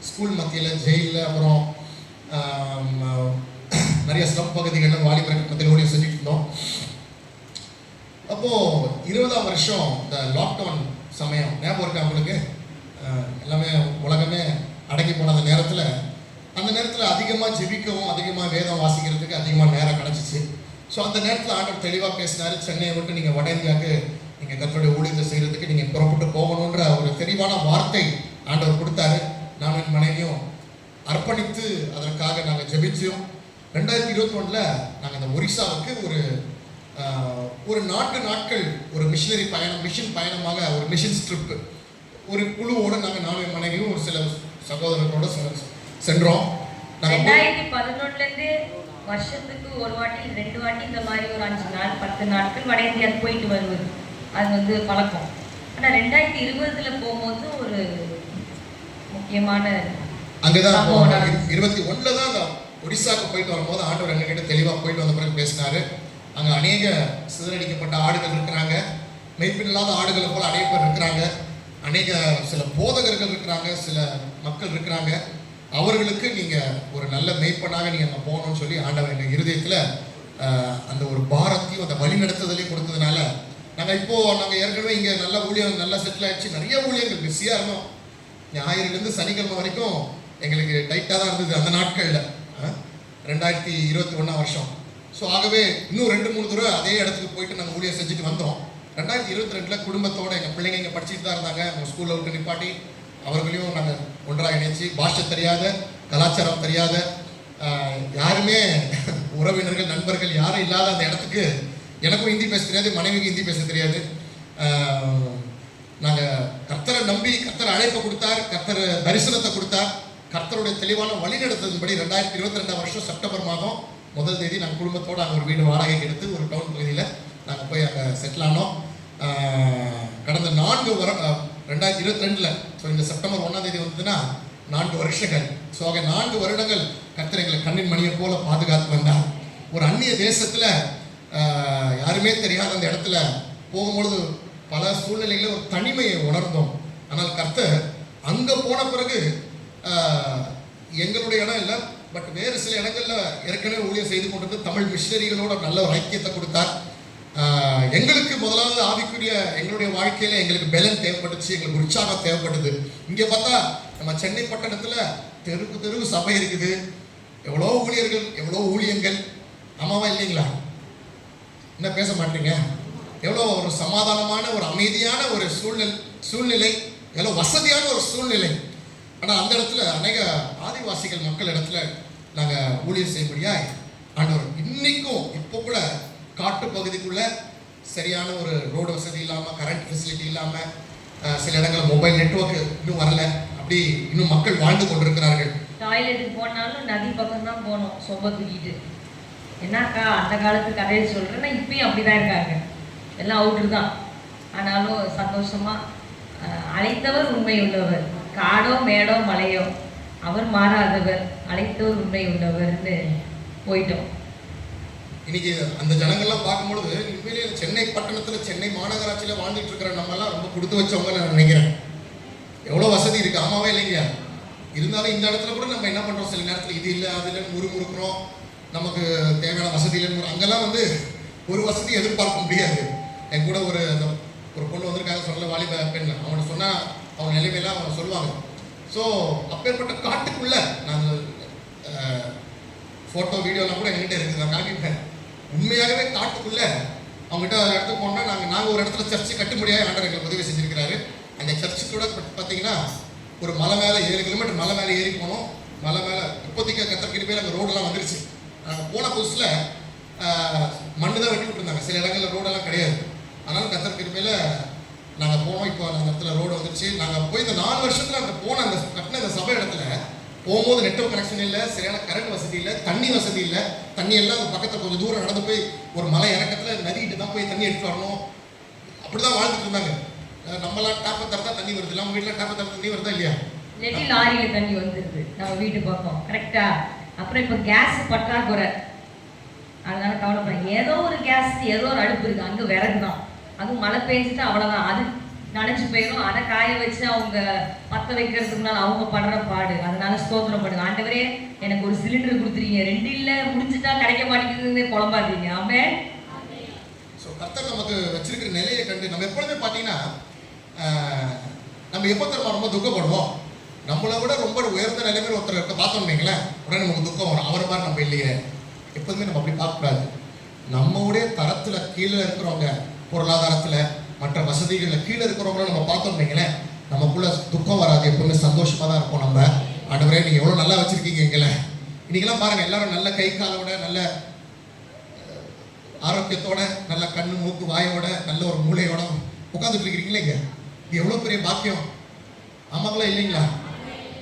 ஸ்கூல் மத்தியில், ஜெயிலில், அப்புறம் நிறைய ஸ்லம் பகுதிகளில் வாலிபர்கள் மத்தியில் ஊழியம் செஞ்சுட்டு இருந்தோம். அப்போது 20ஆம் வருஷம் இந்த லாக்டவுன் சமயம் ஞாபகம் இருக்கா அவங்களுக்கு? எல்லாமே உலகமே அடங்கி போன அந்த நேரத்தில் அதிகமாக ஜெபிக்கவும் அதிகமாக வேதம் வாசிக்கிறதுக்கு அதிகமாக நேரம் கிடச்சிச்சு. ஸோ அந்த நேரத்தில் ஆண்டவர் தெளிவாக பேசினார். சென்னையை விட்டு நீங்கள் வட இந்தியாவுக்கு நீங்கள் கர்த்தருடைய ஊழியத்தை செய்கிறதுக்கு நீங்கள் புறப்பட்டு போகணுன்ற ஒரு தெளிவான வார்த்தை ஆண்டவர் கொடுத்தாரு. நானும் என் மனைவியும் அர்ப்பணித்து அதற்காக நாங்கள் ஜெபிச்சோம். 2021 நாங்கள் இந்த ஒரிசாவுக்கு ஒரு 4 நாட்கள் ஒரு மிஷினரி பயணம், மிஷன் பயணமாக ஒரு மிஷன் ட்ரிப்பு ஒரு குழுவோடு நானும் என் மனைவியும் ஒரு சில சகோதரர்களோட சென்றோம். 2011 வருஷத்துக்கு ஒரு வாட்டி 2 வாட்டி இந்த மாதிரி ஒரு 5 நாள் 10 நாட்கள் வட இந்தியாவுக்கு போயிட்டு வருவது அது பழக்கம். ஆனால் 2020 போகும்போது ஒரு முக்கியமான அங்கதான் 21 தான் அந்த ஒடிசாவுக்கு போயிட்டு வரும்போது ஆண்டவர் எங்ககிட்ட தெளிவாக போயிட்டு வந்த பிறகு பேசினாரு. அங்கே அநேக சிதறடிக்கப்பட்ட ஆடுகள் இருக்கிறாங்க, மெய்ப்பின் இல்லாத ஆடுகளை போல் அநேக பேர் இருக்கிறாங்க, சில போதகர்கள் இருக்கிறாங்க, சில மக்கள் இருக்கிறாங்க. அவர்களுக்கு நீங்கள் ஒரு நல்ல மெய்ப்பனாக நீங்கள் அங்கே போகணும்னு சொல்லி ஆண்டவர் எங்கள் இருதயத்தில் அந்த ஒரு பாரத்தையும் அந்த வழி நடத்துதலையும் கொடுத்ததுனால நாங்கள் ஏற்கனவே இங்கே நல்ல ஊழியம் நல்லா செட்டில் ஆகிடுச்சு. நிறைய ஊழியங்கள் பிஸியாக இருந்தோம். ஞாயிறுலேருந்து சனிக்கிழமை வரைக்கும் எங்களுக்கு டைட்டாக தான் இருந்தது அந்த நாட்களில் 2021 வருஷம். ஸோ ஆகவே இன்னும் 2-3 தடவை அதே இடத்துக்கு போயிட்டு நாங்கள் ஊழியம் செஞ்சுட்டு வந்தோம். 2022 குடும்பத்தோடு எங்கள் பிள்ளைங்க இங்கே படிச்சுட்டு தான் இருந்தாங்க. அவங்க ஸ்கூலில் விட்டு நிப்பாட்டி அவர்களையும் நாங்கள் ஒன்றாக இணைச்சி, பாஷை தெரியாத, கலாச்சாரம் தெரியாத, யாருமே உறவினர்கள் நண்பர்கள் யாரும் இல்லாத அந்த இடத்துக்கு எனக்கும் ஹிந்தி பேச தெரியாது, மனைவிக்கு ஹிந்தி பேச தெரியாது. நாங்கள் கர்த்தரை நம்பி கர்த்தரை அழைப்பை கொடுத்தார், கர்த்தர் தரிசனத்தை கொடுத்தார். கர்த்தருடைய தெளிவான வழி நடத்ததின்படி 2022 வருஷம் செப்டம்பர் மாதம் 1 தேதி நாங்கள் குடும்பத்தோடு அங்கே ஒரு வீடு வாடகைக்கு எடுத்து ஒரு டவுன் பகுதியில் நாங்கள் போய் அங்கே செட்டில் ஆனோம். கடந்த 2022 ஸோ இந்த செப்டம்பர் 1 தேதி வந்ததுன்னா 4 வருஷங்கள். ஸோ ஆக 4 வருடங்கள் கர்த்தர் எங்களை கண்ணின் மணியை போல பாதுகாத்து வந்தார். ஒரு அந்நிய தேசத்தில் யாருமே தெரியாத அந்த இடத்துல போகும்பொழுது பல சூழ்நிலைகளில் ஒரு தனிமையை உணர்ந்தோம். ஆனால் கர்த்தர் அங்கே போன பிறகு எங்களுடைய இடம் இல்லை, பட் வேறு சில இடங்களில் ஏற்கனவே ஊழியம் செய்து கொண்டிருந்த தமிழ் மிஷனரிகளோட நல்ல ஒரு ஐக்கியத்தை கொடுத்தார். எங்களுக்கு முதலாவது ஆவிக்குரிய எங்களுடைய வாழ்க்கையில் எங்களுக்கு பலன் தேவைப்பட்டுச்சு, எங்களுக்கு உற்சாகம் தேவைப்பட்டது. இங்கே பார்த்தா நம்ம சென்னை பட்டணத்தில் தெருக்கு சபை இருக்குது, எவ்வளோ ஊழியர்கள், எவ்வளோ ஊழியங்கள். ஆமாவா இல்லைங்களா? என்ன பேச மாட்டீங்க? எவ்வளோ ஒரு சமாதானமான ஒரு அமைதியான ஒரு சூழ்நிலை, எவ்வளோ வசதியான ஒரு சூழ்நிலை. ஆனால் அந்த இடத்துல அநேக ஆதிவாசிகள் மக்கள் இடத்துல நாங்கள் ஊழியர் செய்யும்படியா ஆண்டவர் இன்னைக்கும் இப்போ கூட காட்டு பகுதிக்குள்ள சரியான ஒரு ரோடு வசதி இல்லாமல், கரண்ட் ஃபெசிலிட்டி இல்லாமல், சில இடங்களில் மொபைல் நெட்வொர்க் இன்னும் வரல, அப்படி இன்னும் மக்கள் வாழ்ந்து கொண்டிருக்கிறார்கள். டாய்லெட்டுக்கு போனாலும் நதி பக்கம் தான் போகணும் சொம்ப தூக்கிட்டு. என்னக்கா அந்த காலத்து கதையை சொல்கிறேன்னா இப்பயும் அப்படி தான் இருக்காங்க, எல்லாம் அவுட்ரு தான். ஆனாலும் சந்தோஷமாக அழைத்தவர் உண்மை உள்ளவர், காடோ மேடோ மலையோ அவர் மாறாதவர், அழைத்தவர் உண்மை உள்ளவர்னு போயிட்டோம். இன்னைக்கு அந்த ஜனங்கள்லாம் பார்க்கும்பொழுது உண்மையிலேயே சென்னை பட்டணத்தில், சென்னை மாநகராட்சியில் வாழ்ந்துட்டு இருக்கிற நம்மலாம் ரொம்ப கொடுத்து வச்சவங்க நான் நினைக்கிறேன். எவ்வளோ வசதி இருக்குது, ஆமாவே இல்லைங்க? இருந்தாலும் இந்த இடத்துல கூட நம்ம என்ன பண்ணுறோம், சில நேரத்தில் இது இல்லை அது இல்லைன்னு முறுமுறுக்கிறோம், நமக்கு தேவையான வசதி இல்லைன்னு. அங்கெல்லாம் ஒரு வசதி எதிர்பார்க்க முடியாது. என் கூட ஒரு பொண்ணு வந்திருக்காங்க, சொல்ல வாலிப பெண், அவனை சொன்னால் அவங்க நிலைமையெல்லாம் அவங்க சொல்லுவாங்க. ஸோ அப்பேற்பட்ட காட்டுக்குள்ளே நாங்கள் ஃபோட்டோ வீடியோலாம் கூட எங்ககிட்ட இருக்குது, நான் காமிப்பேன். உண்மையாகவே காட்டுக்குள்ளே அவங்ககிட்ட இடத்துக்கு போனால் நாங்கள் ஒரு இடத்துல சர்ச்சு கட்ட முடியாது, ஆண்டவர் எங்களுக்கு உதவி செஞ்சுருக்கிறாரு. அந்த சர்ச்சு கூட பார்த்தீங்கன்னா பார்த்தீங்கன்னா ஒரு மலை மேலே 7 கிலோமீட்டர் மலை மேலே ஏறி போனோம். மலை மேலே இப்போதைக்கு கத்தர் கிருபையில அந்த ரோடெல்லாம் வந்துருச்சு. நாங்கள் போன புதுசில் மண்ணு தான் வெட்டி விட்டுருந்தாங்க, சில இடங்களில் ரோடெல்லாம் கிடையாது. அதனால கத்தர் கிருபையில நாங்கள் போனோம். இப்போ அந்த இடத்துல ரோடு வந்துருச்சு. நாங்கள் போய் இந்த 4 வருஷத்தில் அந்த போன அந்த கட்டின இந்த சபை இடத்துல போகும்போது நெட்வொர்க் கனெக்ஷன் இல்லை, சரியான கரண்ட் வசதி இல்லை, தண்ணி வசதி இல்லை. தண்ணி எல்லாம் அந்த பக்கத்தில் கொஞ்சம் தூரம் நடந்து போய் ஒரு மலை இறக்கத்தில் நதிக்கிட்டு தான் போய் தண்ணி எடுத்து வரணும். அப்படி தான் வாழ்ந்துட்டு இருந்தாங்க. நம்மளாம் டேப்பை திறந்தா தண்ணி வருது, நம்ம வீட்டில் டேப்பை திறந்தா தண்ணி வருதா இல்லையா? இல்லாட்டி லாரியில தண்ணி வந்துருது நம்ம வீட்டு பக்கம், கரெக்டா? அப்புறம் இப்போ கேஸ் பற்றாக்குறை, அதனால கவலைப்படாங்க. ஏதோ ஒரு கேஸ், ஏதோ ஒரு அடுப்பு இருக்கு, அங்கே விறகு தான். அதுவும் மழை பெஞ்சிட்டு அவ்வளோதான், அது நனைஞ்சு போயிடும். அதை காய வச்சு அவங்க பற்ற வைக்கிறதுக்கு முன்னால் அவங்க படுற பாடு. அதனால ஸ்தோத்திரம் பண்ணுங்க. ஆண்டவரே எனக்கு ஒரு சிலிண்டர் கொடுத்துறீங்க, 2 இல்லை முடிஞ்சுட்டா கிடைக்க மாட்டேங்குதுன்னு புலம்பாதீங்க. ஆமென். ஸோ கர்த்தர் நமக்கு வச்சிருக்கிற நிலையை கண்டு நம்ம எப்பொழுதுமே பார்த்தீங்கன்னா நம்ம எப்போ தரமா ரொம்ப துக்கப்படுவோம். நம்மளை விட ரொம்ப உயர்ந்த நிலைமையில் ஒருத்தர் இருக்க பார்த்தோம் வைங்களேன், உடனே நமக்கு துக்கம் வரும். அவரை மாதிரி நம்ம இல்லையே. எப்போதுமே நம்ம அப்படி பார்க்கக்கூடாது. நம்மளுடைய தரத்தில் கீழே இருக்கிறவங்க, பொருளாதாரத்தில் மற்ற வசதிகளில் கீழே இருக்கிறவங்களும் நம்ம பார்த்தோம் வைங்களேன், நமக்குள்ள துக்கம் வராது. எப்பவுமே சந்தோஷமாக தான் இருப்போம். நம்ம ஆண்டவரே நீங்கள் எவ்வளோ நல்லா வச்சுருக்கீங்க எங்களை. இன்றைக்கெல்லாம் பாருங்கள், எல்லாரும் நல்ல கை காலோட, நல்ல ஆரோக்கியத்தோட, நல்ல கண்ணு மூக்கு வாயோட, நல்ல ஒரு மூளையோட உட்காந்துட்டு இருக்கிறீங்களே. இது எவ்வளோ பெரிய பாக்கியம். ஆமாங்களா இல்லைங்களா?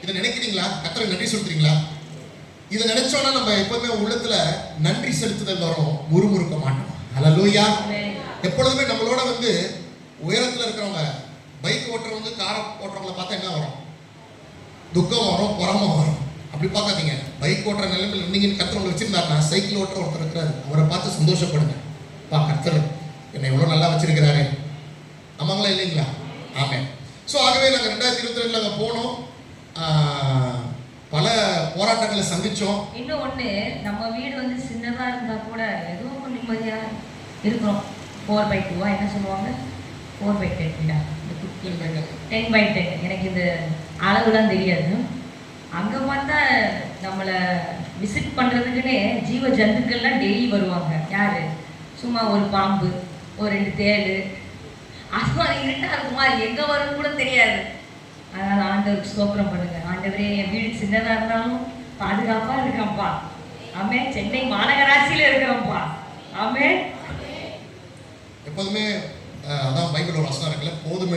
இதை நினைக்கிறீங்களா? கர்த்தரை நன்றி செலுத்துறீங்களா? இதை நினைச்சோன்னா நம்ம எப்பவுமே உள்ளத்துல நன்றி செலுத்துதல் வரும், முறுமுறுக்க மாட்டோம். ஹல்லேலூயா. எப்பொழுதுமே நம்மளோட உயரத்துல இருக்கிறவங்க, பைக் ஓட்டுறவங்க, காரை ஓட்டுறவங்களை பார்த்தா என்ன வரும்? துக்கம் வரும், பொறாமை வரும். அப்படி பார்க்காதீங்க. பைக் ஓட்டுற நிலைமையில் இருந்தீங்கன்னு கர்த்தர் வச்சிருந்தாருன்னா, சைக்கிள் ஓட்டுற ஒருத்தர் இருக்கிறாரு, அவரை பார்த்து சந்தோஷப்படுங்க. கர்த்தர் என்னை எவ்வளோ நல்லா வச்சிருக்கிறாரு. ஆமாங்களா இல்லைங்களா? ஆமென். ஸோ ஆகவே நாங்கள் 2022 அங்கே போனோம். பல போராட்டங்களை சந்திச்சோம். இன்னும் ஒண்ணு, நம்ம வீடு சின்னதா இருந்தா கூட ஏதோ கொஞ்சம் நிம்மதியா இருக்கிறோம். 4x2 என்ன சொல்லுவாங்க? 4x10 10x10. எனக்கு இந்த அளவுலாம் தெரியாது. அங்க பார்த்தா நம்மளை விசிட் பண்றதுக்குன்னே ஜீவ ஜந்துக்கள்லாம் டெய்லி வருவாங்க. யாரு? சும்மா ஒரு பாம்பு, ஒரு 2 தேள், அது இருட்டா இருக்குமா, எங்க வரும் கூட தெரியாது. அதனால ஆண்டவருக்கு ஸ்தோத்திரம் பண்ணுங்க. ஆண்டவரே என் வீடு சின்னதா இருந்தாலும் பாதுகாப்பா இருக்கேன்ப்பா. ஆமென். சென்னை மாநகராட்சியில இருக்கிறோம்ப்பா. ஆமென். எப்போதுமே அதான் பைபிள் ஒரு வசனம் இருக்குல்ல, போதும்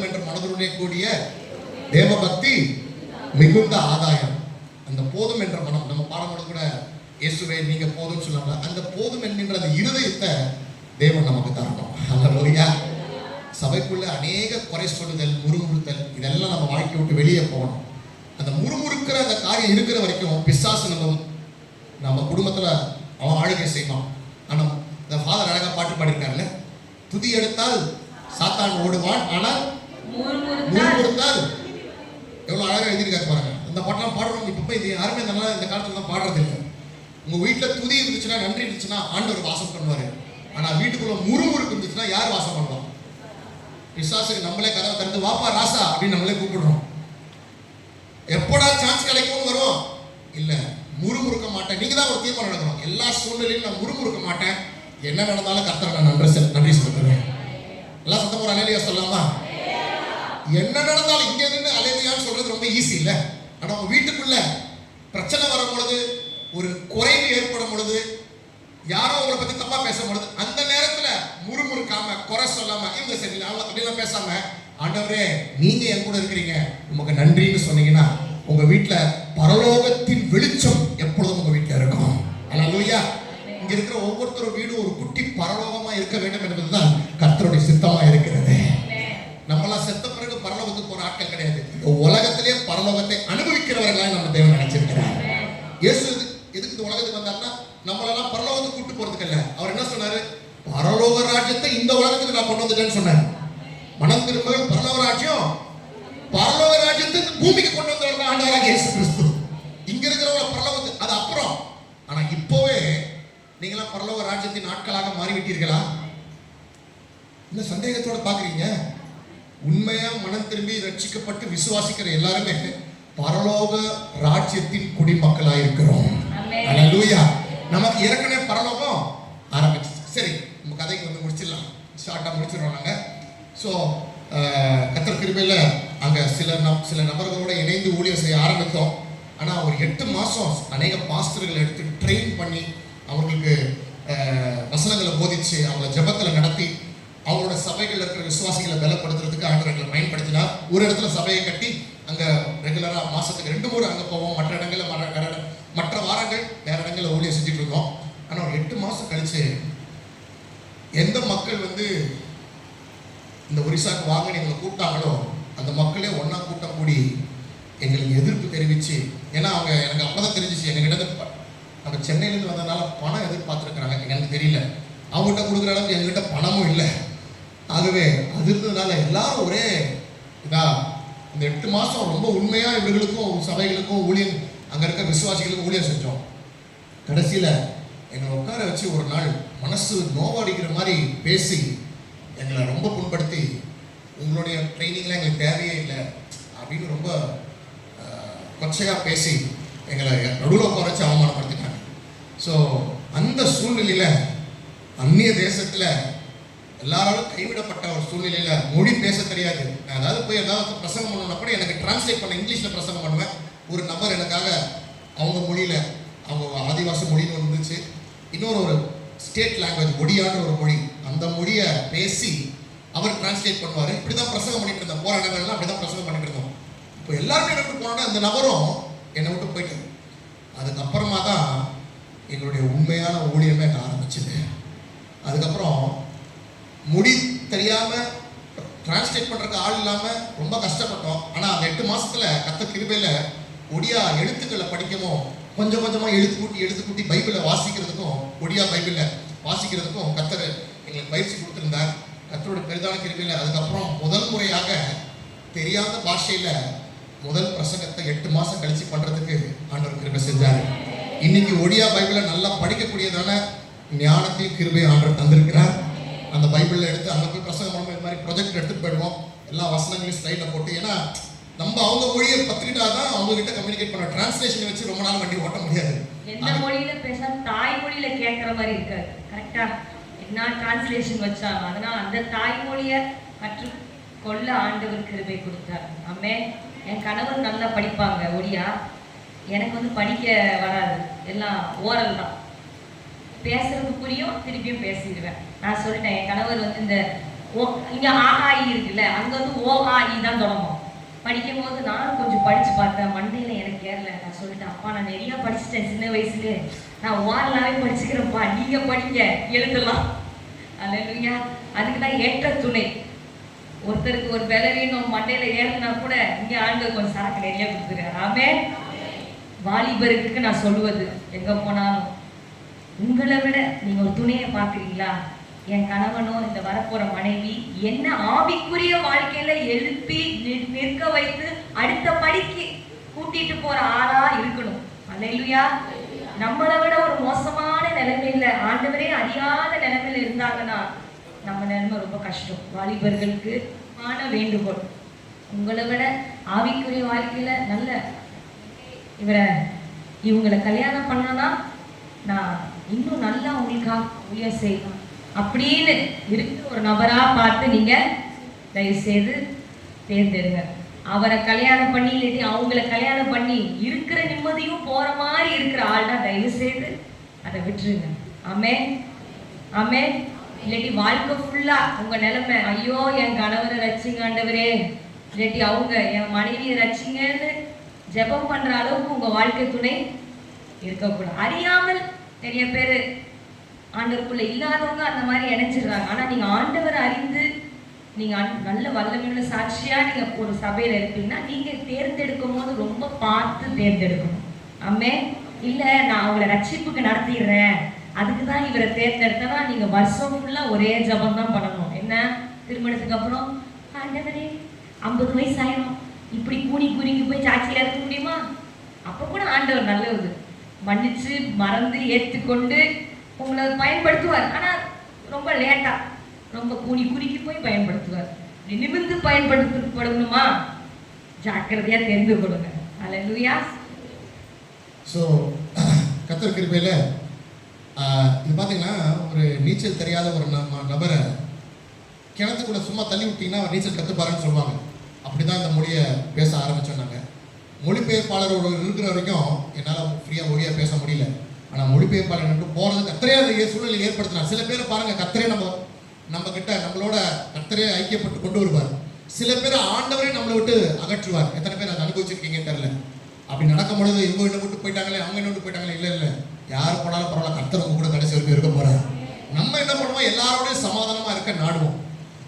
என்று மனதுடனே கூடிய தேவபக்தி மிகுந்த ஆதாயம். அந்த போதும் என்ற மனம், நம்ம பாடும்போது கூட இயேசுவே நீங்க போதும்னு சொல்லாம, அந்த போதும் என்கின்ற அந்த இருதயத்தை தேவன் நமக்கு தரணும். ஹல்லேலூயா. சபைக்குள்ள அநேக குறை சொல்லுதல், முறுமுறுத்தல், இதெல்லாம் நம்ம வாழ்க்கை விட்டு வெளியே போகணும். அந்த முறுமுறுக்கிற அந்த காரியம் இருக்கிற வரைக்கும் பிசாசு நம்ம குடும்பத்துல அவன் ஆளுகை செய்வான். ஆனா இந்த ஃபாதர் அழகா பாட்டு பாடிருக்காருல்ல, துதி எடுத்தால் சாத்தான் ஓடுவான், ஆனால் முறுமுறுத்தால் எவ்வளவு அழகா எழுதியிருக்காரு பாருங்க. அந்த பாட்டெல்லாம் பாடுறோம். இப்ப இது யாருமே இந்த காலத்துல தான் பாடுறது இல்லை. உங்க வீட்டுல துதி இருந்துச்சுன்னா, நன்றி இருந்துச்சுன்னா ஆண்டவர் வாசம் பண்ணுவாரு. ஆனா வீட்டுக்குள்ள முறுமுறுக்கு இருந்துச்சுன்னா யார் வாசம் பண்ணுவான்? பிசாசுக்கு நம்மளே கதவை திறந்து வாப்பா ராசா அப்படின்னு நம்மளே கூப்பிடுறோம். எப்படா சான்ஸ் கிடைக்கும் வரும்? இல்ல, முறுமுறுக்க மாட்டேன். நீங்க தான் ஒரு தீர்மானம் நடக்கணும். எல்லா சூழ்நிலையும் நான் முறுமுறுக்க மாட்டேன். என்ன நடந்தாலும் கர்த்தரை நான் நன்றி செலுத்துவேன். எல்லாம் சத்தம் ஒரு அலேலியா சொல்லலாமா? என்ன நடந்தாலும் இங்க இருந்து அலேலியான்னு சொல்றது ரொம்ப ஈஸி இல்ல. ஆனா உங்க வீட்டுக்குள்ள பிரச்சனை வரும் பொழுது, ஒரு குறைவு ஏற்படும் பொழுது, யாரோ உங்களை பத்தி தப்பா பேசும் பொழுது, அந்த நேரத்துல முறுமுறுக்காம, குறை சொல்லாம, இவங்க சரி அப்படிலாம் பேசாம, ஆண்டவரே நீங்க என் கூட இருக்கிறீங்க, உமக்கு நன்றின்னு சொன்னீங்கன்னா உங்க வீட்டுல பரலோகத்தின் வெளிச்சம் எப்பொழுதும் உங்க வீட்டுல இருக்கும். அல்லேலூயா. இங்க இருக்கிற ஒவ்வொருத்தரும் வீடு ஒரு குட்டி பரலோகமா இருக்க வேண்டும் என்பதுதான் கர்த்தருடைய சித்தமா இருக்கிறது. நம்மளாம் செத்த பிறகு பரலோகத்துக்கு போற ஆட்கள் கிடையாது. உலகத்திலே பரலோகத்தை அனுபவிக்கிறவர்களாக நம்ம தேவன் நினைச்சிருக்கிறார். இயேசு எதுக்கு இந்த உலகத்துக்கு வந்தாருன்னா, நம்மளெல்லாம் பரலோகத்துக்கு கூட்டு போறதுக்கு இல்ல. அவர் என்ன சொன்னாரு? பரலோக ராஜ்யத்தை இந்த உலகத்துக்கு நான் கொண்டு வந்துட்டேன்னு சொன்னார். மனம் திரும்புங்கள், பரலோக ராஜ்யத்தை பூமிக்கு கொண்டு வந்தவர் ஆண்டவராகிய இயேசு கிறிஸ்து. இங்க இருக்கிறவங்க பரலோகத்துக்கு அது அப்புறம். ஆனா இப்போவே நீங்களாம் பரலோக ராஜ்யத்தின் ஆட்களாக மாறிவிட்டீர்களா? இந்த சந்தேகத்தோட பாக்குறீங்க. உண்மையா மனம் திரும்பி ரட்சிக்கப்பட்டு விசுவாசிக்கிற எல்லாருமே பரலோக ராஜ்யத்தின் குடிமக்களாக இருக்கிறோம். அல்லேலூயா. நமக்கு ஏற்கனவே பரலோகம் ஆரம்பிச்சு. சரி, நம்ம கதைக்கு முடிச்சிடலாம். ஷார்ட்டா முடிச்சிடுறோம் நாங்க. ஸோ கர்த்தர் கிருபையில் அங்கே சில நபர்களோட இணைந்து ஊழியர் செய்ய ஆரம்பித்தோம். ஆனால் ஒரு 8 மாதம் அநேக பாஸ்டர்களை எடுத்து ட்ரெயின் பண்ணி அவங்களுக்கு வசனங்களை போதிச்சு அவங்கள ஜெபத்தில் நடத்தி அவங்களோட சபைகளில் இருக்கிற விசுவாசிகளை பலப்படுத்துறதுக்கு ஆண்டவர்களை பயன்படுத்தினார். ஒரு இடத்துல சபையை கட்டி அங்கே ரெகுலராக மாதத்துக்கு 2 முறை அங்கே போவோம். மற்ற இடங்களில் மற்ற வாரங்கள் வேற இடங்களில் ஊழியர் செஞ்சுட்டு இருக்கோம். ஆனால் ஒரு 8 மாதம் கழிச்சு எந்த மக்கள் இந்த ஒரிசாக்கு வாங்க எங்களை கூப்பிட்டாங்களோ அந்த மக்களே ஒன்றா கூட்டம் கூடி எங்களுக்கு எதிர்ப்பு தெரிவித்து, ஏன்னா அவங்க எனக்கு அப்போ தான் தெரிஞ்சிச்சு எங்ககிட்ட நம்ம சென்னையிலேருந்து வந்ததுனால பணம் எதிர்பார்த்துருக்குறாங்க. எனக்கு தெரியல, அவங்ககிட்ட கொடுக்குற அளவுக்கு எங்ககிட்ட பணமும் இல்லை. ஆகவே அது இருந்ததுனால எல்லாரும் ஒரே இந்த 8 மாதம் ரொம்ப உண்மையாக இவர்களுக்கும் சபைகளுக்கும் ஊழியம் அங்கே இருக்க விசுவாசிகளுக்கும் ஊழியம் செஞ்சோம். கடைசியில் எங்களை உட்கார வச்சு ஒரு நாள் மனசு நோவடிக்கிற மாதிரி பேசி எங்களை ரொம்ப புண்படுத்தி, உங்களுடைய ட்ரைனிங்லாம் எங்களுக்கு தேவையே இல்லை அப்படின்னு ரொம்ப கொச்சையாக பேசி எங்களை நடுவில் உட்கார வச்சு அவமானப்படுத்திட்டாங்க. ஸோ அந்த சூழ்நிலையில் அந்நிய தேசத்தில் எல்லாராலும் கைவிடப்பட்ட ஒரு சூழ்நிலையில் மொழி பேச தெரியாது. நான் அதாவது போய் ஏதாவது பிரசங்கம் பண்ணணும்னா கூட எனக்கு டிரான்ஸ்லேட் பண்ண இங்கிலீஷில் பிரசங்கம் பண்ணுவேன். ஒரு நபர் எனக்காக அவங்க மொழியில், அவங்க ஆதிவாசி மொழின்னு வந்துச்சு, இன்னொரு ஸ்டேட் லாங்குவேஜ் ஒடியான்னு ஒரு மொழி, அந்த மொழியை பேசி அவர் டிரான்ஸ்லேட் பண்ணுவார். இப்படி தான் பிரசங்கம் பண்ணிட்டு இருந்தோம். போகிற இடங்கள்லாம் அப்படி தான் பிரசங்கம் பண்ணிட்டு இருந்தோம். இப்போ எல்லாருமே என்ன விட்டு போனோன்னா அந்த நபரும் என்னை விட்டு போயிட்டாரு. அதுக்கப்புறமா தான் எங்களுடைய உண்மையான ஊழியமே ஆரம்பிச்சுது. அதுக்கப்புறம் மொழி தெரியாமல் டிரான்ஸ்லேட் பண்ணுறதுக்கு ஆள் இல்லாமல் ரொம்ப கஷ்டப்பட்டோம். ஆனால் அந்த 8 மாதத்தில் கர்த்தர் கிருபையில் ஒடியா எழுத்துக்களை படிக்கவும் கொஞ்சம் கொஞ்சமாக எழுத்து கூட்டி பைபிளை வாசிக்கிறதுக்கும் ஒடியா பைபிளை வாசிக்கிறதுக்கும் கர்த்தர் எங்களுக்கு பயிற்சி கொடுத்துருந்தார். கர்த்தரோட பெரிதான கிருபையில் அதுக்கப்புறம் முதல் முறையாக தெரியாத பாஷையில் முதல் பிரசங்கத்தை 8 மாதம் கழித்து பண்ணுறதுக்கு ஆண்டவர் கிருபை செஞ்சார். இன்னைக்கு ஒடியா பைபிளை நல்லா படிக்கக்கூடியதான ஞானத்தையும் கிருபையும் ஆண்டவர் தந்திருக்கிறார். அந்த பைபிளில் எடுத்து அங்கே போய் பிரசங்கம் பண்ணும்போது இது மாதிரி ப்ரொஜெக்ட் எடுத்துகிட்டு போயிடுவோம். எல்லா வசனங்களையும் ஸ்லைடில் போட்டு, ஏன்னா நம்ம அவங்க மொழியை பத்துக்கிட்டா தான் அவங்க கிட்ட கம்யூனிகேட் பண்ண. டிரான்ஸ்லேஷன் வச்சு ரொம்ப நாள் வண்டி ஓட்ட முடியாது. எந்த மொழியில பேச தாய்மொழியில கேட்குற மாதிரி இருக்காது. கரெக்டா என்ன டிரான்ஸ்லேஷன் வச்சாங்க. அதனால அந்த தாய்மொழியை கற்றுக்கொள்ள ஆண்டவர் கிருபை கொடுத்தார். ஆமே. என் கணவர் நல்லா படிப்பாங்க ஒடியா. எனக்கு படிக்க வராது, எல்லாம் ஓரல் தான். பேசுறது புரியும், திருப்பியும் பேசிடுவேன். நான் சொல்லிட்டேன், என் கணவர் இந்த இங்க ஆஹாயி இருக்குல்ல, அங்க ஓஆஇ தான் தொடங்கும். படிக்கும் போது நானும் கொஞ்சம் படிச்சு பார்த்தேன், மண்டையில எனக்கு ஏறல. நான் சொல்லிட்டேன், அப்பா நான் நிறைய படிச்சுட்டேன் சின்ன வயசுல, நான் ஓரலாவே படிச்சுக்கிறேன்ப்பா, நீங்க படிங்க எழுதலாம். அல்லேலூயா. அதுக்கு தான் ஏற்ற துணை. ஒருத்தருக்கு ஒரு பலவீனம் மண்டையில ஏறினா கூட இங்க ஆண்டவர் கொஞ்சம் சரக்கு நிறைய கொடுத்துருக்காரு. ஆமென். வாலிபருக்கு நான் சொல்லுவது, எங்க போனாலும் உங்களை விட நீங்க ஒரு துணையை பார்க்குறீங்களா? என் கணவனோ இந்த வரப்போற மனைவி என்ன ஆவிக்குரிய வாழ்க்கையில எழுப்பி நிற்க வைத்து அடுத்த படிக்கு கூட்டிட்டு போற ஆளா இருக்கணும். அல்லேலூயா. நம்மளை விட ஒரு மோசமான நிலைமையில, ஆண்டவரே அறியாத நிலைமையில இருந்தாங்கன்னா நம்ம நிலைமை ரொம்ப கஷ்டம். வாலிபர்களுக்கு ஆன வேண்டுகோள், உங்களை விட ஆவிக்குரிய வாழ்க்கையில நல்ல இவங்களை கல்யாணம் பண்ணனா நான் இன்னும் நல்லா உங்களுக்காக ஊழியம் செய்யலாம் அப்படின்னு இருக்கிற ஒரு நபரா பார்த்து நீங்க தயவு செய்து தேர்ந்தெடுங்க. அவரை கல்யாணம் பண்ணி இல்லாட்டி அவங்கள கல்யாணம் பண்ணி இருக்கிற நிம்மதியும் போற மாதிரி இருக்கிற ஆள்னா தயவு செய்து அதை விட்டுருங்க. ஆமென். ஆமென். இல்லாட்டி வாழ்க்கை ஃபுல்லா உங்க நிலைமை, ஐயோ என் கணவரை ரட்சிங்க ஆண்டவரே, இல்லாட்டி அவங்க என் மனைவியை ரட்சிங்கன்னு ஜெபம் பண்ற அளவுக்கு உங்க வாழ்க்கை துணை இருக்கக்கூடாது. அறியாமல் நிறைய பேர் ஆண்டவருக்குள்ள இல்லாதவங்க அந்த மாதிரி இணைச்சிடுறாங்க. ஆனா நீங்க ஆண்டவரை அறிந்து நீங்க நல்ல வல்லமையுள்ள சாட்சியா நீங்க ஒரு சபையில இருப்பீங்கன்னா நீங்க தேர்ந்தெடுக்கும் போது ரொம்ப பார்த்து தேர்ந்தெடுக்கணும். ஆமே. இல்ல நான் அவங்கள ரட்சிப்புக்கு நடத்திடுறேன், அதுக்கு தான் இவரை தேர்ந்தெடுத்தா நீங்க வருஷம் ஃபுல்லா ஒரே ஜபம் தான் பண்ணணும். என்ன திருமணத்துக்கு அப்புறம் ஆண்டவரே 50 வயசு ஆயிடும், இப்படி கூனிக்கு போய் சாட்சியா இருக்க முடியுமா? அப்ப கூட ஆண்டவர் நல்லது மன்னிச்சு மறந்து ஏற்றுக்கொண்டு உங்களை பயன்படுத்துவார். ஆனா ரொம்ப லேட்டா, ரொம்ப குறுக்கி போய் பயன்படுத்துவார். நிமிர்ந்து பயன்படுத்தப்படணுமா? ஜாக்கிரதையா தெரிந்து கொடுங்க. அல்லேலூயா. ஸோ கர்த்தர் கிருபையில இது பார்த்தீங்கன்னா ஒரு நீச்சல் தெரியாத ஒரு நபரை கிணத்துக்குள்ள சும்மா தள்ளி விட்டீங்கன்னா அவர் நீச்சல் கற்றுப்பாருன்னு சொல்லுவாங்க. அப்படி தான் இந்த மொழியை பேச ஆரம்பித்தோம். நாங்கள் மொழிபெயர்ப்பாளர் இருக்கிற வரைக்கும் என்னால் ஃப்ரீயாக மொழியாக பேச முடியல. ஆனால் மொழிபெயர்ப்பாளர் மட்டும் போகிறது கத்தரே அந்த சூழ்நிலை ஏற்படுத்தினார். சில பேரை பாருங்கள், கத்தரே நம்ம கிட்ட நம்மளோட கத்தரே ஐக்கியப்பட்டு கொண்டு வருவார். சில பேர் ஆண்டவரே நம்மளை விட்டு அகற்றுவார். எத்தனை பேர் அதை அனுபவிச்சிருக்கீங்கன்னு தெரியல. அப்படி நடக்கும் பொழுது இவங்க என்ன விட்டு போயிட்டாங்களே, அவங்க என்ன விட்டு போயிட்டாங்களே, இல்லை யார் போனாலும் பரவாயில்ல, கர்த்தர் உங்க கூட கடைசி வரைக்கும் இருக்க போறாரு. நம்ம என்ன பண்ணுவோம், எல்லாரோடையும் சமாதானமா இருக்க நாடுவோம்.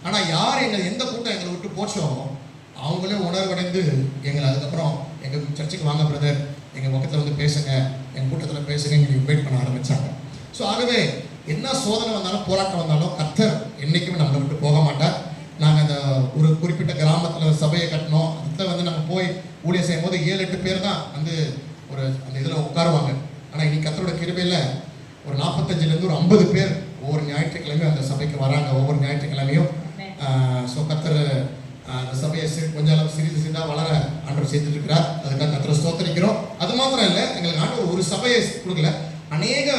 ஆனா யார் எந்த கூட்டம் எங்களை விட்டு போச்சோ அவங்களே உணர்வடைந்து எங்களை அதுக்கப்புறம் எங்க சர்ச்சுக்கு வாங்க பிரதர், எங்க பக்கத்துல வந்து பேசுங்க, எங்க கூட்டத்தில் பேசுங்க, எங்களை இன்வைட் பண்ண ஆரம்பிச்சாங்க. ஸோ ஆகவே என்ன சோதனை வந்தாலும் போராட்டம் வந்தாலும் கர்த்தர் என்னைக்குமே நம்மளை விட்டு போக மாட்டார். நாங்கள் அந்த ஒரு குறிப்பிட்ட கிராமத்தில் சபையை கட்டினோம். அதில் வந்து நம்ம போய் ஊழியர் செய்யும் போது 7-8 பேர் தான் வந்து அந்த இதில் உட்காருவாங்க. ஆனால் இன்னைக்கு கர்த்தரோட கிருபையில் ஒரு 45லேருந்து ஒரு 50 பேர் ஒவ்வொரு ஞாயிற்றுக்கிழமையும் அந்த சபைக்கு வராங்க. ஒவ்வொரு ஞாயிற்றுக்கிழமையும் ஸோ கர்த்தர் அந்த சபையை கொஞ்சம் அளவு சிறிதாக வளர ஆண்டவர் செய்துட்டு இருக்கிறார். அதுக்காக கர்த்தரை ஸ்தோத்திரிக்கிறோம். அது மாத்திரம் இல்லை, எங்களுக்கு ஆண்டவர் ஒரு சபையை கொடுக்கல, அநேக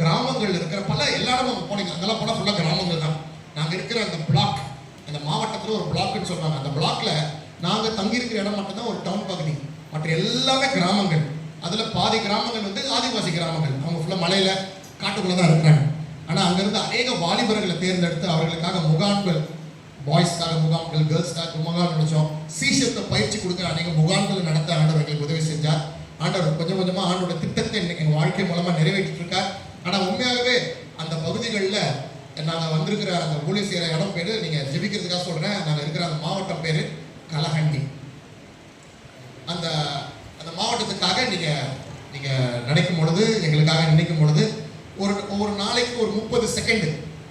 கிராமங்கள் இருக்கிற எல்லா இடமும் போனீங்க, அங்கெல்லாம் போனால் ஃபுல்லாக கிராமங்கள் தான். நாங்கள் இருக்கிற அந்த பிளாக், அந்த மாவட்டத்தில் ஒரு பிளாக்னு சொல்கிறாங்க. அந்த பிளாக்ல நாங்கள் தங்கியிருக்கிற இடம் மட்டும்தான் ஒரு டவுன் பகுதி, மற்ற எல்லாமே கிராமங்கள். அதில் பாதி கிராமங்கள் வந்து ஆதிவாசி கிராமங்கள். அவங்க ஃபுல்லாக மலையில் காட்டுக்குள்ளே தான் இருக்கிறாங்க. ஆனால் அங்கேருந்து அநேக வாலிபர்களை தேர்ந்தெடுத்து அவர்களுக்காக முகாம்கள், பாய்ஸ்க்காக முகாம்கள், கேர்ள்ஸ்க்காக முகாம் நினைச்சோம். சீஷத்தை பயிற்சி கொடுக்குற அநேக முகாம்களை நடத்த ஆண்டவர் எங்களுக்கு உதவி செஞ்சார். ஆண்டவர் கொஞ்சம் கொஞ்சமாக ஆண்டோட திட்டத்தை இன்னைக்கு எங்கள் வாழ்க்கை மூலமாக நிறைவேற்றிட்டு இருக்கார். ஆனால் உண்மையாகவே அந்த பகுதிகளில் நாங்கள் வந்திருக்கிற அந்த ஊழியர் செய்கிற இடம் பேர், நீங்கள் ஜெபிக்கிறதுக்காக சொல்கிறேன், நாங்கள் இருக்கிற அந்த மாவட்டம் பேர் கலஹண்டி. அந்த அந்த மாவட்டத்துக்காக நீங்கள் நினைக்கும் பொழுது, எங்களுக்காக நினைக்கும் பொழுது ஒவ்வொரு நாளைக்கு ஒரு 30 செகண்ட்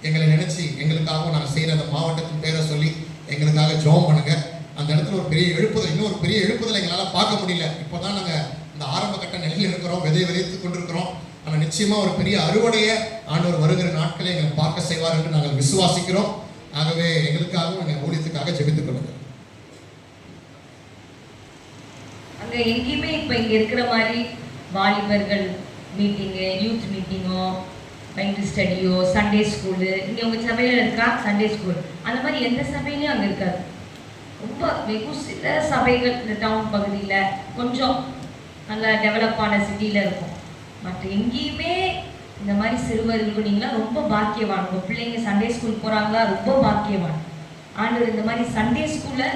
எங்களை நினைச்சு எங்களுக்காகவும் நாங்கள் செய்கிற அந்த மாவட்டத்தின் பேரை சொல்லி எங்களுக்காக ஜெபம் பண்ணுங்க. அந்த இடத்துல ஒரு பெரிய எழுப்புதல், இன்னொரு பெரிய எழுப்புதல் எங்களால் பார்க்க முடியல. இப்போ தான் நாங்கள் இந்த ஆரம்ப கட்ட நிலையில் இருக்கிறோம், விதைத்து கொண்டிருக்கிறோம். ஆனால் நிச்சயமாக ஒரு பெரிய அறுவடையை ஆண்டவர் வருகிற நாட்களை எங்களை பார்க்க செய்வார் என்று நாங்கள் விசுவாசிக்கிறோம். ஆகவே எங்களுக்காகவும் எங்கள் ஊழியத்துக்காக ஜெபித்துக் கொள்ளுங்கள். அங்க எங்கேயுமே இப்போ இங்க இருக்கிற மாதிரி வாலிபர்கள் மீட்டிங்கு, யூத் மீட்டிங்கோ, பைபிள் ஸ்டடியோ, சண்டே ஸ்கூலு, இங்கே உங்கள் சபையில் இருக்கா சண்டே ஸ்கூல்? அந்த மாதிரி எந்த சபையிலையும் அங்கே இருக்காது. ரொம்ப வெகு சில சபைகள் இந்த டவுன் பகுதியில் கொஞ்சம் நல்லா டெவலப்பான சிட்டியில் இருக்கும். மற்ற எங்கேயுமே இந்த மாதிரி சிறுவர்களுக்கு நீங்களாம் ரொம்ப பாக்கியவான். உங்கள் பிள்ளைங்க சண்டே ஸ்கூல் போகிறாங்களா, ரொம்ப பாக்கியவான். ஆண்டவர் இந்த மாதிரி சண்டே ஸ்கூலை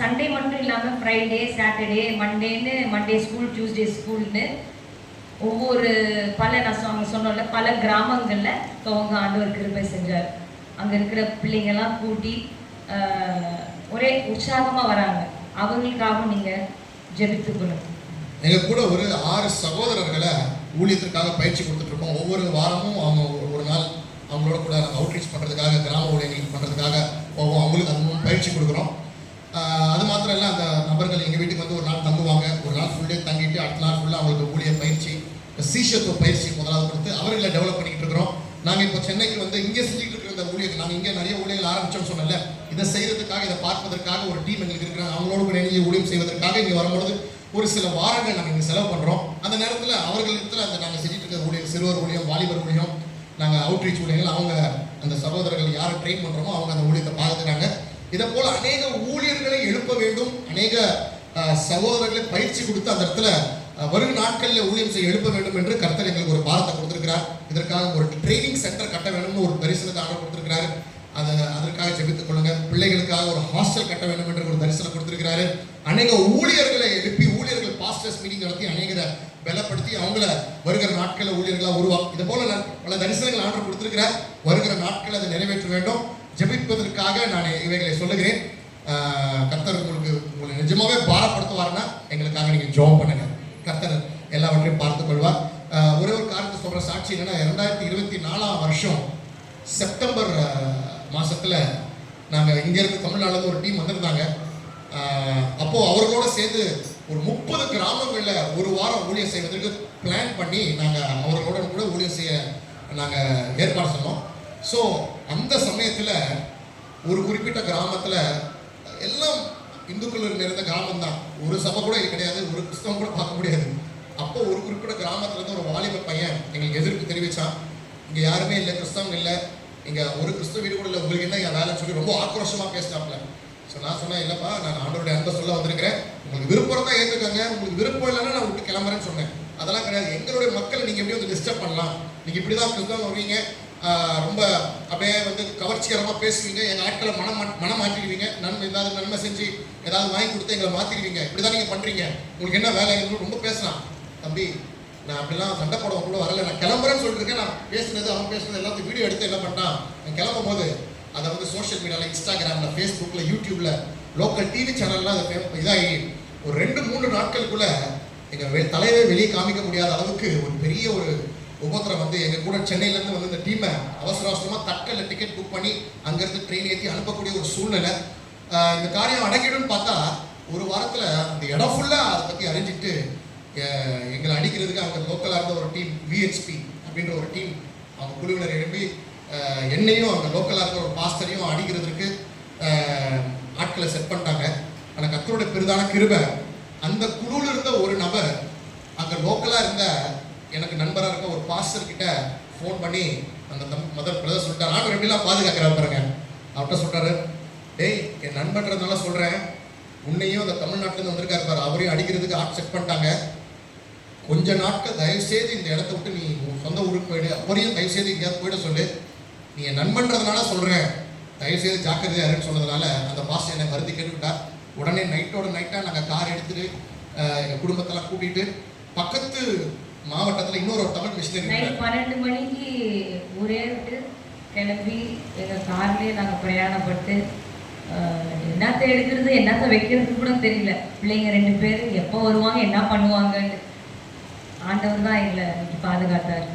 சண்டே மட்டும் இல்லாமல் ஃப்ரைடே, சாட்டர்டே, மண்டேன்னு மண்டே ஸ்கூல், டியூஸ்டே ஸ்கூல்னு ஒவ்வொரு நான் சொன்னோம்ல பல கிராமங்களில் அவங்க ஆண்டவர் கிருபை செஞ்சார். அங்கே இருக்கிற பிள்ளைங்கள்லாம் கூட்டி ஒரே உற்சாகமாக வராங்க. அவங்களுக்காகவும் நீங்கள் ஜெபித்துக்கணும். எங்கள் கூட ஒரு 6 சகோதரர்களை ஊழியத்திற்காக பயிற்சி கொடுத்துட்ருக்கோம். ஒவ்வொரு வாரமும் அவங்க ஒரு நாள் அவங்களோட கூட நாங்கள் அவுட்ரீச் பண்ணுறதுக்காக, கிராம ஊழியர்கள் பண்ணுறதுக்காக போவோம். அவங்களுக்கு அது பயிற்சி கொடுக்குறோம். அது மாத்திரம் இல்லை, அந்த நபர்கள் எங்கள் வீட்டுக்கு வந்து ஒரு நாள் தங்குவாங்க. ஒரு நாள் ஃபுல் டே தங்கிட்டு அடுத்த நாள் ஃபுல்லாக அவங்களுக்கு ஊழிய பயிற்சி, சீஷத்துவ பயிற்சி முதலாவது கொடுத்து அவர்களை டெவலப் பண்ணிக்கிட்டு இருக்கிறோம். நாங்கள் இப்போ சென்னைக்கு வந்து இங்கே செஞ்சுட்டு இருக்கிற இந்த ஊழியர்கள், நாங்கள் இங்கே நிறைய ஊழியர்கள் ஆரம்பித்தோம்னு சொன்னல, இதை செய்கிறதுக்காக, இதை பார்ப்பதற்காக ஒரு டீம் எங்களுக்கு இருக்கிறாங்க. அவங்களோட கூட இணைஞ்சு ஊழியம் செய்வதற்காக இங்கே வரும்பொழுது ஒரு சில வாரங்கள் நாங்கள் இங்கே செலவு பண்ணுறோம். அந்த நேரத்தில் அவர்களிடத்தில் அந்த நாங்கள் செஞ்சுட்டு இருக்கிற ஊழியர், சிறுவர் ஊழியம், வாலிபர் ஊழியம், நாங்கள் அவுட்ரீச் ஊழியர்கள், அவங்க அந்த சகோதரர்கள் யாரை ட்ரெயின் பண்ணுறோமோ அவங்க அந்த ஊழியத்தை பார்த்துக்கிறாங்க. இதை போல் அநேக ஊழியர்களை எழுப்ப வேண்டும், அநேக சகோதரர்களை பயிற்சி கொடுத்து அந்த இடத்துல வரும் நாட்களில் ஊழியம் செய்ய எழுப்ப வேண்டும் என்று கர்த்தர் எங்களுக்கு ஒரு பாரத்தை கொடுத்திருக்கிறார். இதற்காக ஒரு ட்ரைனிங் சென்டர் கட்ட வேண்டும்னு ஒரு தரிசனத்தை ஆர்டர் கொடுத்திருக்கிறாரு. அதற்காக ஜெபித்துக் கொள்ளுங்க. பிள்ளைகளுக்காக ஒரு ஹாஸ்டல் கட்ட வேண்டும் என்று ஒரு தரிசனம் கொடுத்திருக்கிறாரு. அநேக ஊழியர்களை எழுப்பி, ஊழியர்கள் பாஸ்டர்ஸ் மீட்டிங் நடத்தி அநேகரை பலப்படுத்தி அவங்கள வருகிற நாட்களில் ஊழியர்களாக உருவாக்கும். இது போல பல தரிசனங்கள் ஆர்டர் கொடுத்திருக்கிறார். வருகிற நாட்கள் அதை நிறைவேற்ற வேண்டும். ஜெபிப்பதற்காக நான் இவைகளை சொல்லுகிறேன். கர்த்தர் உங்களை நிஜமாவே பாரப்படுத்துவார்னா எங்களுக்காக நீங்கள் ஜெபம் பண்ணுங்க. கர்த்தர் எல்லாவற்றையும் பார்த்துக் கொள்வார். ஒரே ஒரு காரணத்தை சொல்கிற சாட்சி என்னன்னா, 2024ஆம் வருஷம் செப்டம்பர் மாதத்தில் நாங்கள் இங்கேருந்து தமிழ்நாட்டில் ஒரு டீம் வந்திருந்தாங்க. அப்போது அவர்களோட சேர்ந்து ஒரு 30 கிராமங்களில் ஒரு வாரம் ஊழியம் செய்வதற்கு பிளான் பண்ணி நாங்கள் அவர்களோட கூட ஊழியம் செய்ய நாங்கள் ஏற்பாடு சொன்னோம். ஸோ அந்த சமயத்தில் ஒரு குறிப்பிட்ட கிராமத்தில் எல்லாம் இந்துக்கள் நிறைந்த கிராமம் தான், ஒரு சபை கூட இது கிடையாது, ஒரு கிறிஸ்தவம் கூட பார்க்க முடியாது. அப்போ ஒரு குறிப்பிட்ட கிராமத்துலேருந்து ஒரு வாலிப பையன் எங்களுக்கு எதிர்ப்பு தெரிவித்தான். இங்கே யாருமே இல்லை, கிறிஸ்தவங்க இல்லை, இங்கே ஒரு கிறிஸ்துவ வீடு கூட இல்லை, உங்களுக்கு என்ன என் வேலைன்னு சொல்லி ரொம்ப ஆக்ரோஷமாக பேசினாப்ல. ஸோ நான் சொன்னேன், இல்லைப்பா நான் ஆண்டவருடைய அன்பை சொல்ல வந்திருக்கிறேன், உங்களுக்கு விருப்பம் தான் ஏற்றுக்கங்க, உங்களுக்கு விருப்பம் இல்லைன்னா நான் விட்டு கிளம்புறேன்னு சொன்னேன். அதெல்லாம் கிடையாது. எங்களுடைய மக்களை நீங்கள் எப்படி வந்து டிஸ்டர்ப் பண்ணலாம், நீங்கள் இப்படி தான் கிறிஸ்தவம் வருவீங்க, ரொம்ப அப்படியே வந்து கவர்ச்சிகரமாக பேசுவீங்க, எங்கள் ஆட்களை மனம் மாற்றிடுவீங்க, ஏதாவது நன்மை செஞ்சு ஏதாவது வாங்கி கொடுத்து எங்களை மாற்றிடுவீங்க, இப்படி தான் நீங்கள் பண்ணுறீங்க, உங்களுக்கு என்ன வேலை ரொம்ப பேசலாம். தம்பி நான் அப்படிலாம் சண்டை போட கூட வரல, நான் கிளம்புறேன்னு சொல்லிட்டு இருக்கேன். நான் பேசுனது அவன் பேசுனது எல்லாத்தையும் வீடியோ எடுத்து என்ன பண்ணான், நான் கிளம்பும் போது அதை வந்து சோஷியல் மீடியாவில், இன்ஸ்டாகிராமில், ஃபேஸ்புக்கில், யூடியூப்ல, லோக்கல் டிவி சேனல்லாம் அதை இதாகி ஒரு 2-3 நாட்களுக்குள்ள எங்கள் தலைவே வெளியே காமிக்க முடியாத அளவுக்கு ஒரு பெரிய ஒரு உபத்திரம் வந்து எங்கள் கூட சென்னையிலேருந்து வந்து இந்த டீமை அவசர அவசரமாக தட்கல்ல டிக்கெட் புக் பண்ணி அங்கேருந்து ட்ரெயின் ஏற்றி அனுப்பக்கூடிய ஒரு சூழ்நிலை. இந்த காரியம் அடங்கிடும்னு பார்த்தா ஒரு வாரத்தில் அந்த இடம் ஃபுல்லாக அதை பற்றி அறிஞ்சிட்டு எங்களை அடிக்கிறதுக்கு அவங்க லோக்கலாக இருந்த ஒரு டீம், விஹெச்பி அப்படின்ற ஒரு டீம், அவங்க குழுவினர் எழுப்பி என்னையும் அவங்க லோக்கலாக இருக்கிற ஒரு பாஸ்டரையும் அடிக்கிறதுக்கு ஆட்களை செட் பண்ணிட்டாங்க. ஆனால் கர்த்தருடைய பெரிதான கிருபை, அந்த குழுவில் இருந்த ஒரு நபர் அங்கே லோக்கலாக இருந்த எனக்கு நண்பராக இருக்க ஒரு பாஸ்டர் கிட்ட ஃபோன் பண்ணி அந்த மதர் பிரதர் சொல்லிட்டார், நான் எப்படிலாம் பாதுகாக்கிறா பாருங்க. அவர்கிட்ட சொல்கிறாரு, டேய் என் நண்பன்றதுனால சொல்கிறேன், உன்னையும் அந்த தமிழ்நாட்டிலேருந்து வந்திருக்காரு பாரு, அவரையும் அடிக்கிறதுக்கு ஆட் செட் பண்ணிட்டாங்க. கொஞ்ச நாட்கள் தயவுசெய்து இந்த இடத்த விட்டு நீ சொந்த ஊருக்கு போயிடு, அவரையும் தயவுசெய்து எங்கேயாவது போயிட சொல்லு, நீ என் நண்பன்றதுனால சொல்கிறேன், தயவுசெய்து ஜாக்கிரதையாக இருன்னு சொன்னதுனால அந்த பாஸ்டர் என்னை வருத்தி கேட்டுக்கிட்டார். உடனே நைட்டோட நைட்டாக நாங்கள் கார் எடுத்துகிட்டு எங்கள் குடும்பத்தெல்லாம் கூட்டிகிட்டு பக்கத்து மாவட்டத்தில் இன்னொரு தமிழ் மிஷினரி நைட் 12 மணிக்கு ஊரே விட்டு கிளம்பி எங்கள் கார்லேயே நாங்கள் பிரயாணப்பட்டு என்னத்தை எடுக்கிறது என்னத்தை வைக்கிறது கூட தெரியல. பிள்ளைங்க 2 பேர் எப்போ வருவாங்க என்ன பண்ணுவாங்கன்னு ஆண்டவர் தான் எங்களை பாதுகாத்தார்.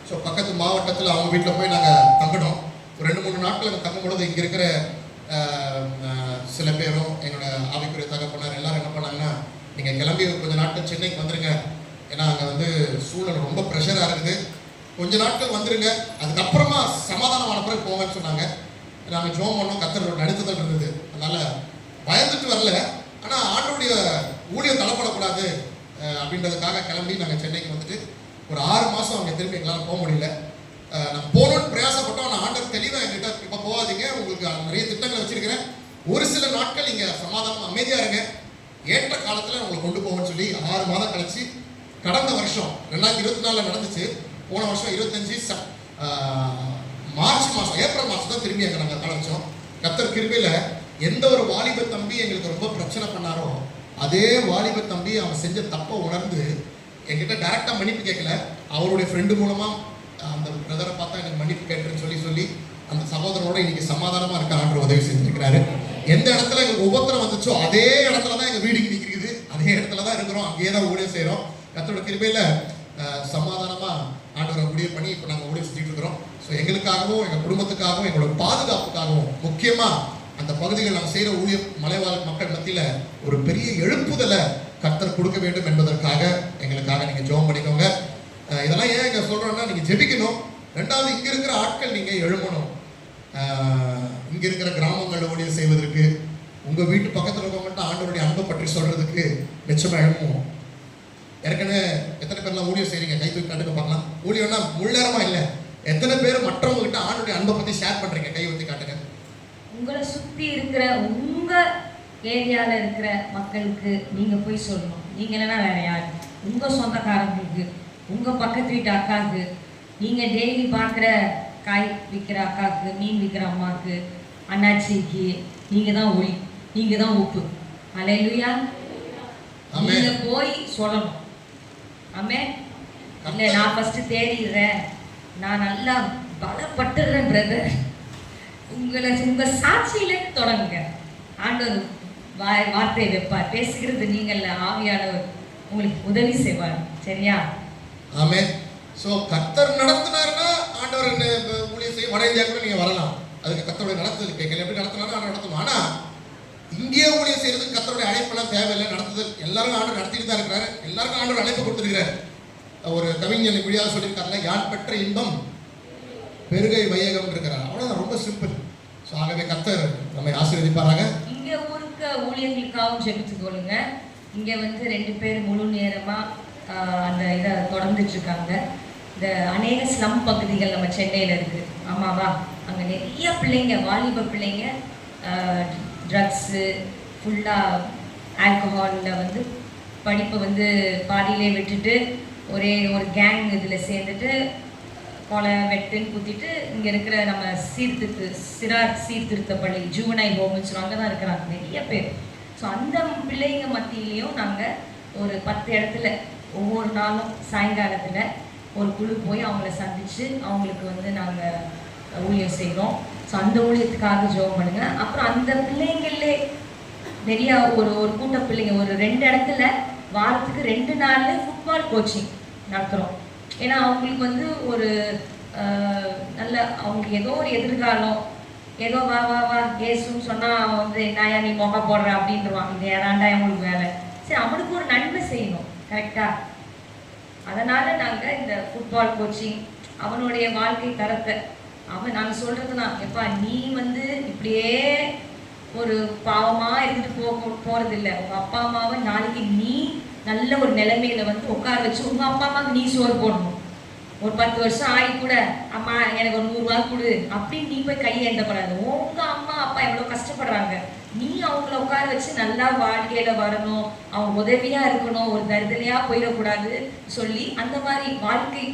ஸோ பக்கத்து மாவட்டத்தில் அவங்க வீட்டில் போய் நாங்கள் தங்கினோம். ஒரு 2-3 நாட்கள் அங்கே தங்கும் பொழுது இங்கே இருக்கிற சில பேரும் எங்களோட ஆவிக்குரிய தகப்பனார் எல்லாரும் என்ன பண்ணாங்கன்னா, நீங்கள் கிளம்பி கொஞ்சம் நாட்கள் சென்னைக்கு வந்துருங்க, ஏன்னா அங்கே வந்து சூழல் ரொம்ப ப்ரெஷராக இருக்குது, கொஞ்ச நாட்கள் வந்துருங்க, அதுக்கப்புறமா சமாதானமான பிறகு போங்கன்னு சொன்னாங்க. நாங்கள் ஜோம் பண்ணோம், கர்த்தர் நடுத்துதல் இருந்தது, அதனால் பயந்துட்டு வரல. ஆனால் ஆண்டோடைய ஊழியம் தளப்படக்கூடாது அப்படின்றதுக்காக கிளம்பி நாங்கள் சென்னைக்கு வந்துட்டு ஒரு 6 மாதம் அங்கே திரும்பி எங்களால் போக முடியல. நான் போகணுன்னு பிரயாசப்பட்டோம். ஆனால் ஆண்டவர் தெளிவாக எங்கிட்ட இப்போ போகாதீங்க, உங்களுக்கு நிறைய திட்டங்களை வச்சுருக்கிறேன், ஒரு சில நாட்கள் நீங்கள் சமாதானம் அமைதியாக இருங்க, ஏற்ற காலத்தில் உங்களை கொண்டு போவோம்னு சொல்லி 6 மாதம் கழிச்சு கடந்த வருஷம் 2024 நடந்துச்சு. போன வருஷம் 25 மார்ச் மாதம், ஏப்ரல் மாதம் தான் திரும்பி அங்கே நாங்கள் கலச்சோம். கர்த்தர் கிருபையில் எந்த ஒரு வாலிப தம்பி எங்களுக்கு ரொம்ப பிரச்சனை பண்ணாரோ அதே வாலிப தம்பி அவன் செஞ்ச தப்பை உணர்ந்து என்கிட்ட டைரெக்டாக மன்னிப்பு கேட்கல, அவருடைய ஃப்ரெண்டு மூலமாக அந்த பிரதரை பார்த்தா எனக்கு மன்னிப்பு கேட்டுன்னு சொல்லி அந்த சகோதரனோட இன்னைக்கு சமாதானமாக இருக்க ஆண்டவர் உதவி செஞ்சுருக்கிறாரு. எந்த இடத்துல எங்களுக்கு உபத்திரம் வந்துச்சோ அதே இடத்துல தான் எங்கள் வீடு நிற்கிறது, அதே இடத்துல தான் இருக்கிறோம், அங்கேயே தான் ஊழியம் செய்கிறோம். கர்த்தரோட கிருபையில் சமாதானமாக ஆண்டவரை ஊழியம் பண்ணி இப்போ நாங்கள் ஊழியம் செஞ்சுட்டு இருக்கிறோம். ஸோ எங்களுக்காகவும் எங்கள் குடும்பத்துக்காகவும் எங்களோட பாதுகாப்புக்காகவும் முக்கியமாக அந்த பகுதிகள் நாங்கள் செய்கிற ஊழியம் மலைவாழ் மக்கள் மத்தியில் ஒரு பெரிய எழுப்புதலை கர்த்தர் கொடுக்க வேண்டும் என்பதற்காக எங்களுக்காக நீங்கள் ஜெபம் பண்ணிக்கோங்க. இதெல்லாம் ஏன் இங்கே சொல்கிறோன்னா, நீங்கள் ஜெபிக்கணும், ரெண்டாவது இங்கே இருக்கிற ஆட்கள் நீங்கள் எழும்பணும். இங்கே இருக்கிற கிராமங்களில் ஊழியம் செய்வதற்கு, உங்கள் வீட்டு பக்கத்தில் இருக்கவங்கள்ட்ட ஆண்டவருடைய அன்பை பற்றி சொல்கிறதுக்கு நிச்சயமாக எழும்புவோம். ஏற்கனவே எத்தனை பேர்லாம் ஊழியம் செய்கிறீங்க, கை தூக்கி காட்டுங்க பார்க்கலாம். ஊழியம்னா முள்ளேரமாக இல்லை, எத்தனை பேர் மற்றவங்ககிட்ட ஆண்டவருடைய அன்பை பற்றி ஷேர் பண்ணுறீங்க, கை ஊற்றி காட்டுங்க. உங்களை சுற்றி இருக்கிற உங்கள் ஏரியாவில் இருக்கிற மக்களுக்கு நீங்கள் போய் சொல்லணும். நீங்கள் இல்லைன்னா வேற யார், உங்கள் சொந்தக்காரங்களுக்கு, உங்கள் பக்கத்து வீட்டு அக்காவுக்கு, நீங்கள் டெய்லி பார்க்குற காய் விற்கிற அக்காவுக்கு, மீன் விற்கிற அம்மாவுக்கு, அண்ணாச்சிக்கு, நீங்கள் தான் ஒளி, நீங்கள் தான் உப்பு. அல்லேலூயா. நீங்கள் போய் சொல்லணும். ஆமே. இல்லை நான் ஃபஸ்ட்டு தேடிடுறேன், நான் நல்லா பலப்பட்டுறேன் பிரதர், உங்கள் சாட்சியில தொடங்குங்க. ஆண்டவர் வார்த்தை வைப்பார், பேசுகிறது நீங்கள், ஆவியானவர் உங்களுக்கு உதவி செய்வார். சரியா? ஆமே. ஸோ கர்த்தர் நடத்தினார்னா ஆண்டவர் ஊழியம் செய்ய வட இந்தியா கூட நீங்கள் வரலாம், அதுக்கு கர்த்தருடைய நடத்துதல் கேட்கல, எப்படி நடத்தினாலும் ஆண்டவர் நடத்தணும். ஆனால் இந்தியா ஊழியம் செய்யறதுக்கு கர்த்தருடைய அழைப்பெல்லாம் தேவையில்லை, நடத்துதல் எல்லாரும் ஆண்டவர் நடத்திட்டு தான் இருக்கிறாரு, எல்லாருக்கும் ஆண்டவர் அழைப்பு கொடுத்துருக்கிறார். ஒரு கவிஞன் இப்படியாக சொல்லியிருக்காருல, யான் பெற்ற இன்பம் பெருகை வையகம் இருக்கிறார், அவ்வளோதான், ரொம்ப சிம்பிள். ஸோ ஆகவே கர்த்தர் நம்மை ஆசீர்வதிப்பாராக. இங்கே ஊருக்கு ஊழியர்களுக்காகவும் ஜெபித்துக்கொள்ளுங்க. இங்கே வந்து 2 பேர் முழு நேரமாக அந்த இதை தொடர்ந்துட்டு இருக்காங்க. இந்த அநேக ஸ்லம் பகுதிகள் நம்ம சென்னையில் இருக்குது. ஆமாவா? அங்கே நிறைய பிள்ளைங்க, வாலிப பிள்ளைங்க ட்ரக்ஸு ஃபுல்லாக ஆல்கஹாலில் வந்து படிப்பை வந்து பாதியிலே விட்டுட்டு ஒரே ஒரு கேங் இதில் சேர்ந்துட்டு கொலை வெட்டுன்னு குத்திட்டு இங்கே இருக்கிற நம்ம சிறார் சீர்திருத்த பள்ளி ஜூவனைல் ஹோம்னு சொல்லுவாங்க, அங்கே தான் இருக்கிறாங்க நிறைய பேர். ஸோ அந்த பிள்ளைங்க மத்தியிலையும் நாங்கள் ஒரு 10 இடத்துல ஒவ்வொரு நாளும் சாயங்காலத்தில் ஒரு குழு போய் அவங்கள சந்தித்து அவங்களுக்கு வந்து நாங்கள் ஊழியம் செய்கிறோம். ஸோ அந்த ஊழியத்துக்காக ஜெபம் பண்ணுங்க. அப்புறம் அந்த பிள்ளைங்களே நிறையா ஒரு கூட்ட பிள்ளைங்க ஒரு 2 இடத்துல வாரத்துக்கு 2 நாள் ஃபுட்பால் கோச்சிங் நடத்துகிறோம். ஏன்னா அவங்களுக்கு வந்து ஒரு நல்ல அவங்களுக்கு ஏதோ ஒரு எதிர்காலம், ஏதோ வா வா வா ஏசுன்னு சொன்னால் அவன் வந்து என்னையா நீ மொக்க போடுற அப்படின்றவான், இது ஏதாண்டா அவங்களுக்கு வேலை. சரி, அவனுக்கு ஒரு நன்மை செய்யணும் கரெக்டாக. அதனால் நாங்கள் இந்த ஃபுட்பால் கோச்சிங் அவனுடைய வாழ்க்கை தரத்தை நாங்கள் சொல்கிறதுனா, எப்பா நீ வந்து இப்படியே ஒரு பாவமாக இருந்துட்டு போகிறதில்ல. உங்கள் அப்பா அம்மாவை நாளைக்கு நீ நல்ல ஒரு நிலைமையில வந்து உட்கார வச்சு உங்கள் அப்பா அம்மாவுக்கு நீ சோறு போடணும். ஒரு 10 வருஷம் ஆகி கூட அம்மா எனக்கு ஒரு 100 ரூபா கொடு அப்படின்னு நீ போய் கையை எந்தப்படாது. உங்கள் அம்மா அப்பா எவ்வளோ கஷ்டப்படுறாங்க, நீ அவங்கள உட்கார வச்சு நல்லா வாழ்க்கையில் வரணும், அவங்க உதவியாக இருக்கணும், ஒரு தருதலையாக போயிடக்கூடாது சொல்லி அந்த மாதிரி வாழ்க்கை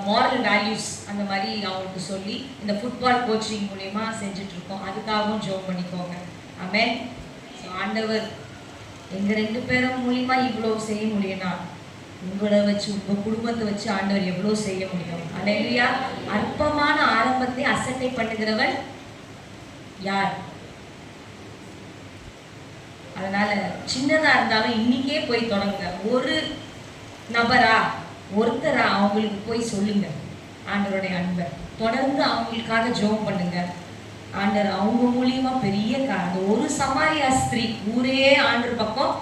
மாரல் வேல்யூஸ் அந்த மாதிரி அவங்களுக்கு சொல்லி இந்த ஃபுட்பால் கோச்சிங் மூலயமா செஞ்சிட்ருக்கோம். அதுக்காகவும் ஜெபம் பண்ணிக்கோங்க. ஆமென். ஸோ ஆண்டவர் எங்கள் 2 பேரும் மூலியமா இவ்வளோ செய்ய முடியும்னா உங்களை வச்சு உங்கள் குடும்பத்தை வச்சு ஆண்டவர் எவ்வளோ செய்ய முடியும். அல்லேலூயா. அற்பமான ஆரம்பத்தை அசட்டை பண்ணுகிறவன் யார்? அதனால சின்னதா இருந்தாலும் இன்னைக்கே போய் தொடங்குங்க. ஒரு நபரா ஒருத்தரா அவங்களுக்கு போய் சொல்லுங்க ஆண்டவருடைய அன்பை. தொடர்ந்து அவங்களுக்காக ஜெபம் பண்ணுங்க. ஆண்டவர் அவங்க மூலியமா பெரிய அந்த ஒரு சமாரியா ஸ்திரீ ஊரே ஆண்டவர் பக்கம்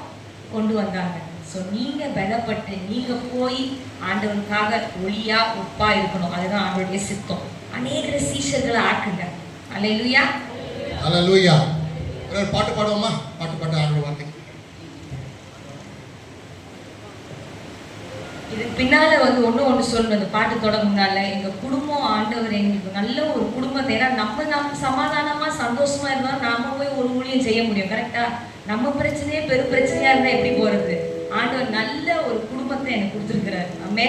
கொண்டு வந்தாங்க. ஸோ நீங்க பலப்பட்டு நீங்க போய் ஆண்டவருக்காக ஒளியா உப்பா இருக்கணும். அதுதான் ஆண்டவருடைய சித்தம். அநேக சீஷர்களை ஆக்குங்க. அல்லேலூயா, அல்லேலூயா. ஒரு பாட்டு பாடுவோமா? பாட்டு ஆண்டவர் வார்த்தை. இதுக்கு பின்னால வந்து ஒன்று சொல்லணும். அந்த பாட்டு தொடங்குனால எங்கள் குடும்பம் ஆண்டவர் எங்களுக்கு நல்ல ஒரு குடும்பத்தை, ஏன்னா நம்ம சமாதானமாக சந்தோஷமா இருந்தால் நாம போய் ஒரு ஊழியம் செய்ய முடியும். கரெக்டா? நம்ம பிரச்சனையே பெரும் பிரச்சனையா இருந்தால் எப்படி போறது? ஆண்டவர் நல்ல ஒரு குடும்பத்தை எனக்கு கொடுத்துருக்கிறார். ஆமே.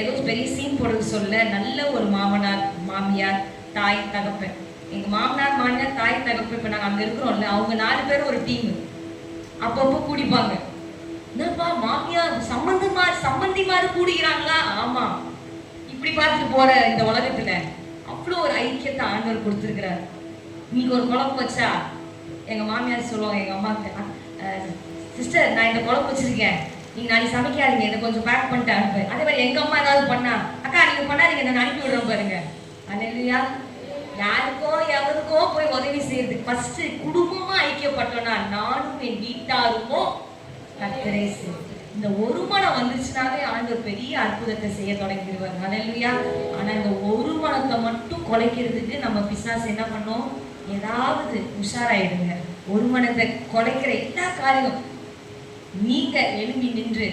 ஏதோ பெரிய சீன் போடுறது சொல்ல, நல்ல ஒரு மாமனார் மாமியார் தாய் தகப்பன். எங்கள் மாமனார் மாமியார் தாய் தகப்பன் இப்போ நாங்கள் அங்கே இருக்கிறோம்ல, அவங்க 4 பேரும் ஒரு டீம். அப்பப்போ கூடிப்பாங்க. என்னப்பா மாமியார் சம்பந்தி மாதிரி கூடுகிறாங்களா? ஆமா, இப்படி பார்த்துட்டு போற இந்த உலகத்துல அவ்வளோ ஒரு ஐக்கியத்தை ஆண்டவர் கொடுத்துருக்கிறார். இன்னைக்கு ஒரு குழம்பு வச்சா எங்க மாமியார் சொல்லுவாங்க எங்க அம்மாவுக்கு, சிஸ்டர் நான் இந்த குழம்பு வச்சிருக்கேன், நீங்க நாளைக்கு சமைக்காதீங்க, இதை கொஞ்சம் பேக் பண்ணிட்டு அனுப்பு. அதே மாதிரி எங்க அம்மா ஏதாவது பண்ணா, அக்கா நீங்க பண்ணாதீங்க நான் அனுப்பி விடுறோம் பாருங்க. அல்லேலூயா. யாருக்கோ எவருக்கோ போய் உதவி செய்யறதுக்கு ஃபர்ஸ்ட் குடும்பமா ஐக்கியப்பட்டோம்னா நானும் என் வீட்டாருமோ கர்த்தரை செய்து. இந்த ஒரு மனம் வந்துச்சுனாலே ஆண்டவர் பெரிய அற்புதத்தை செய்ய தொடங்கிடுவார். அல்லேலூயா. ஆனா இந்த ஒரு மனத்தை மட்டும் குலைக்கிறதுக்கு நம்ம பிசாசு என்ன பண்ணோம்? ஏதாவது உஷாராயிடுங்க. ஒரு மனத்தை குலைக்கிற எல்லா காரியம் நீங்க எழும்பி நின்று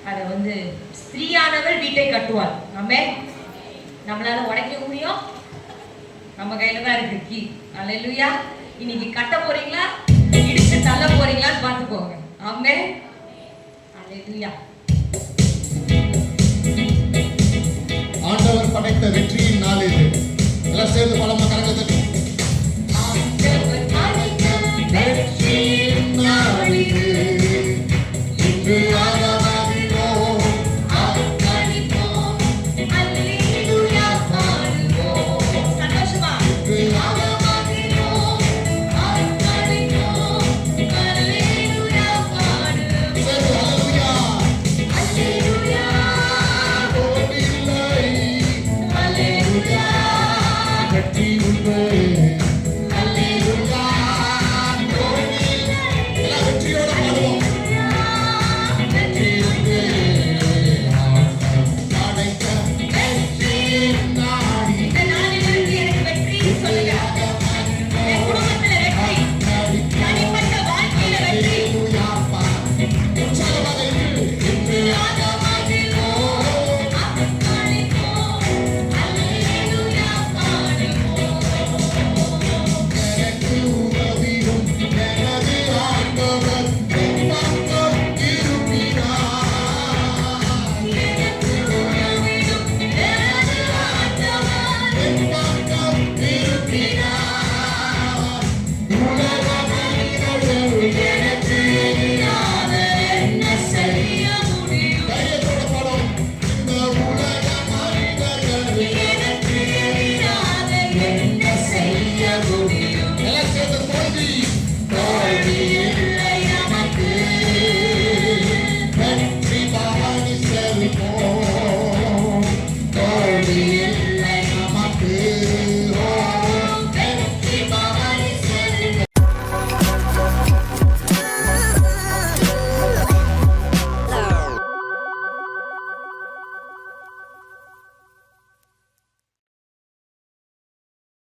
அதை வந்து ஸ்திரீயானவள் வீட்டை கட்டுவாள். நம்மளால உடைக்க முடியும், நம்ம கையில தான் இருக்கு கீ. அல்லேலூயா. இன்னைக்கு கட்ட போறீங்களா இடிச்சு தள்ள போறீங்களான்னு பார்த்துக்கோங்க. ஆமென். அல்லேலூயா. ஆண்டவர் படைத்த வெற்றியின் நாள் இது. எல்லாம் சேர்ந்து பலமா கரங்களை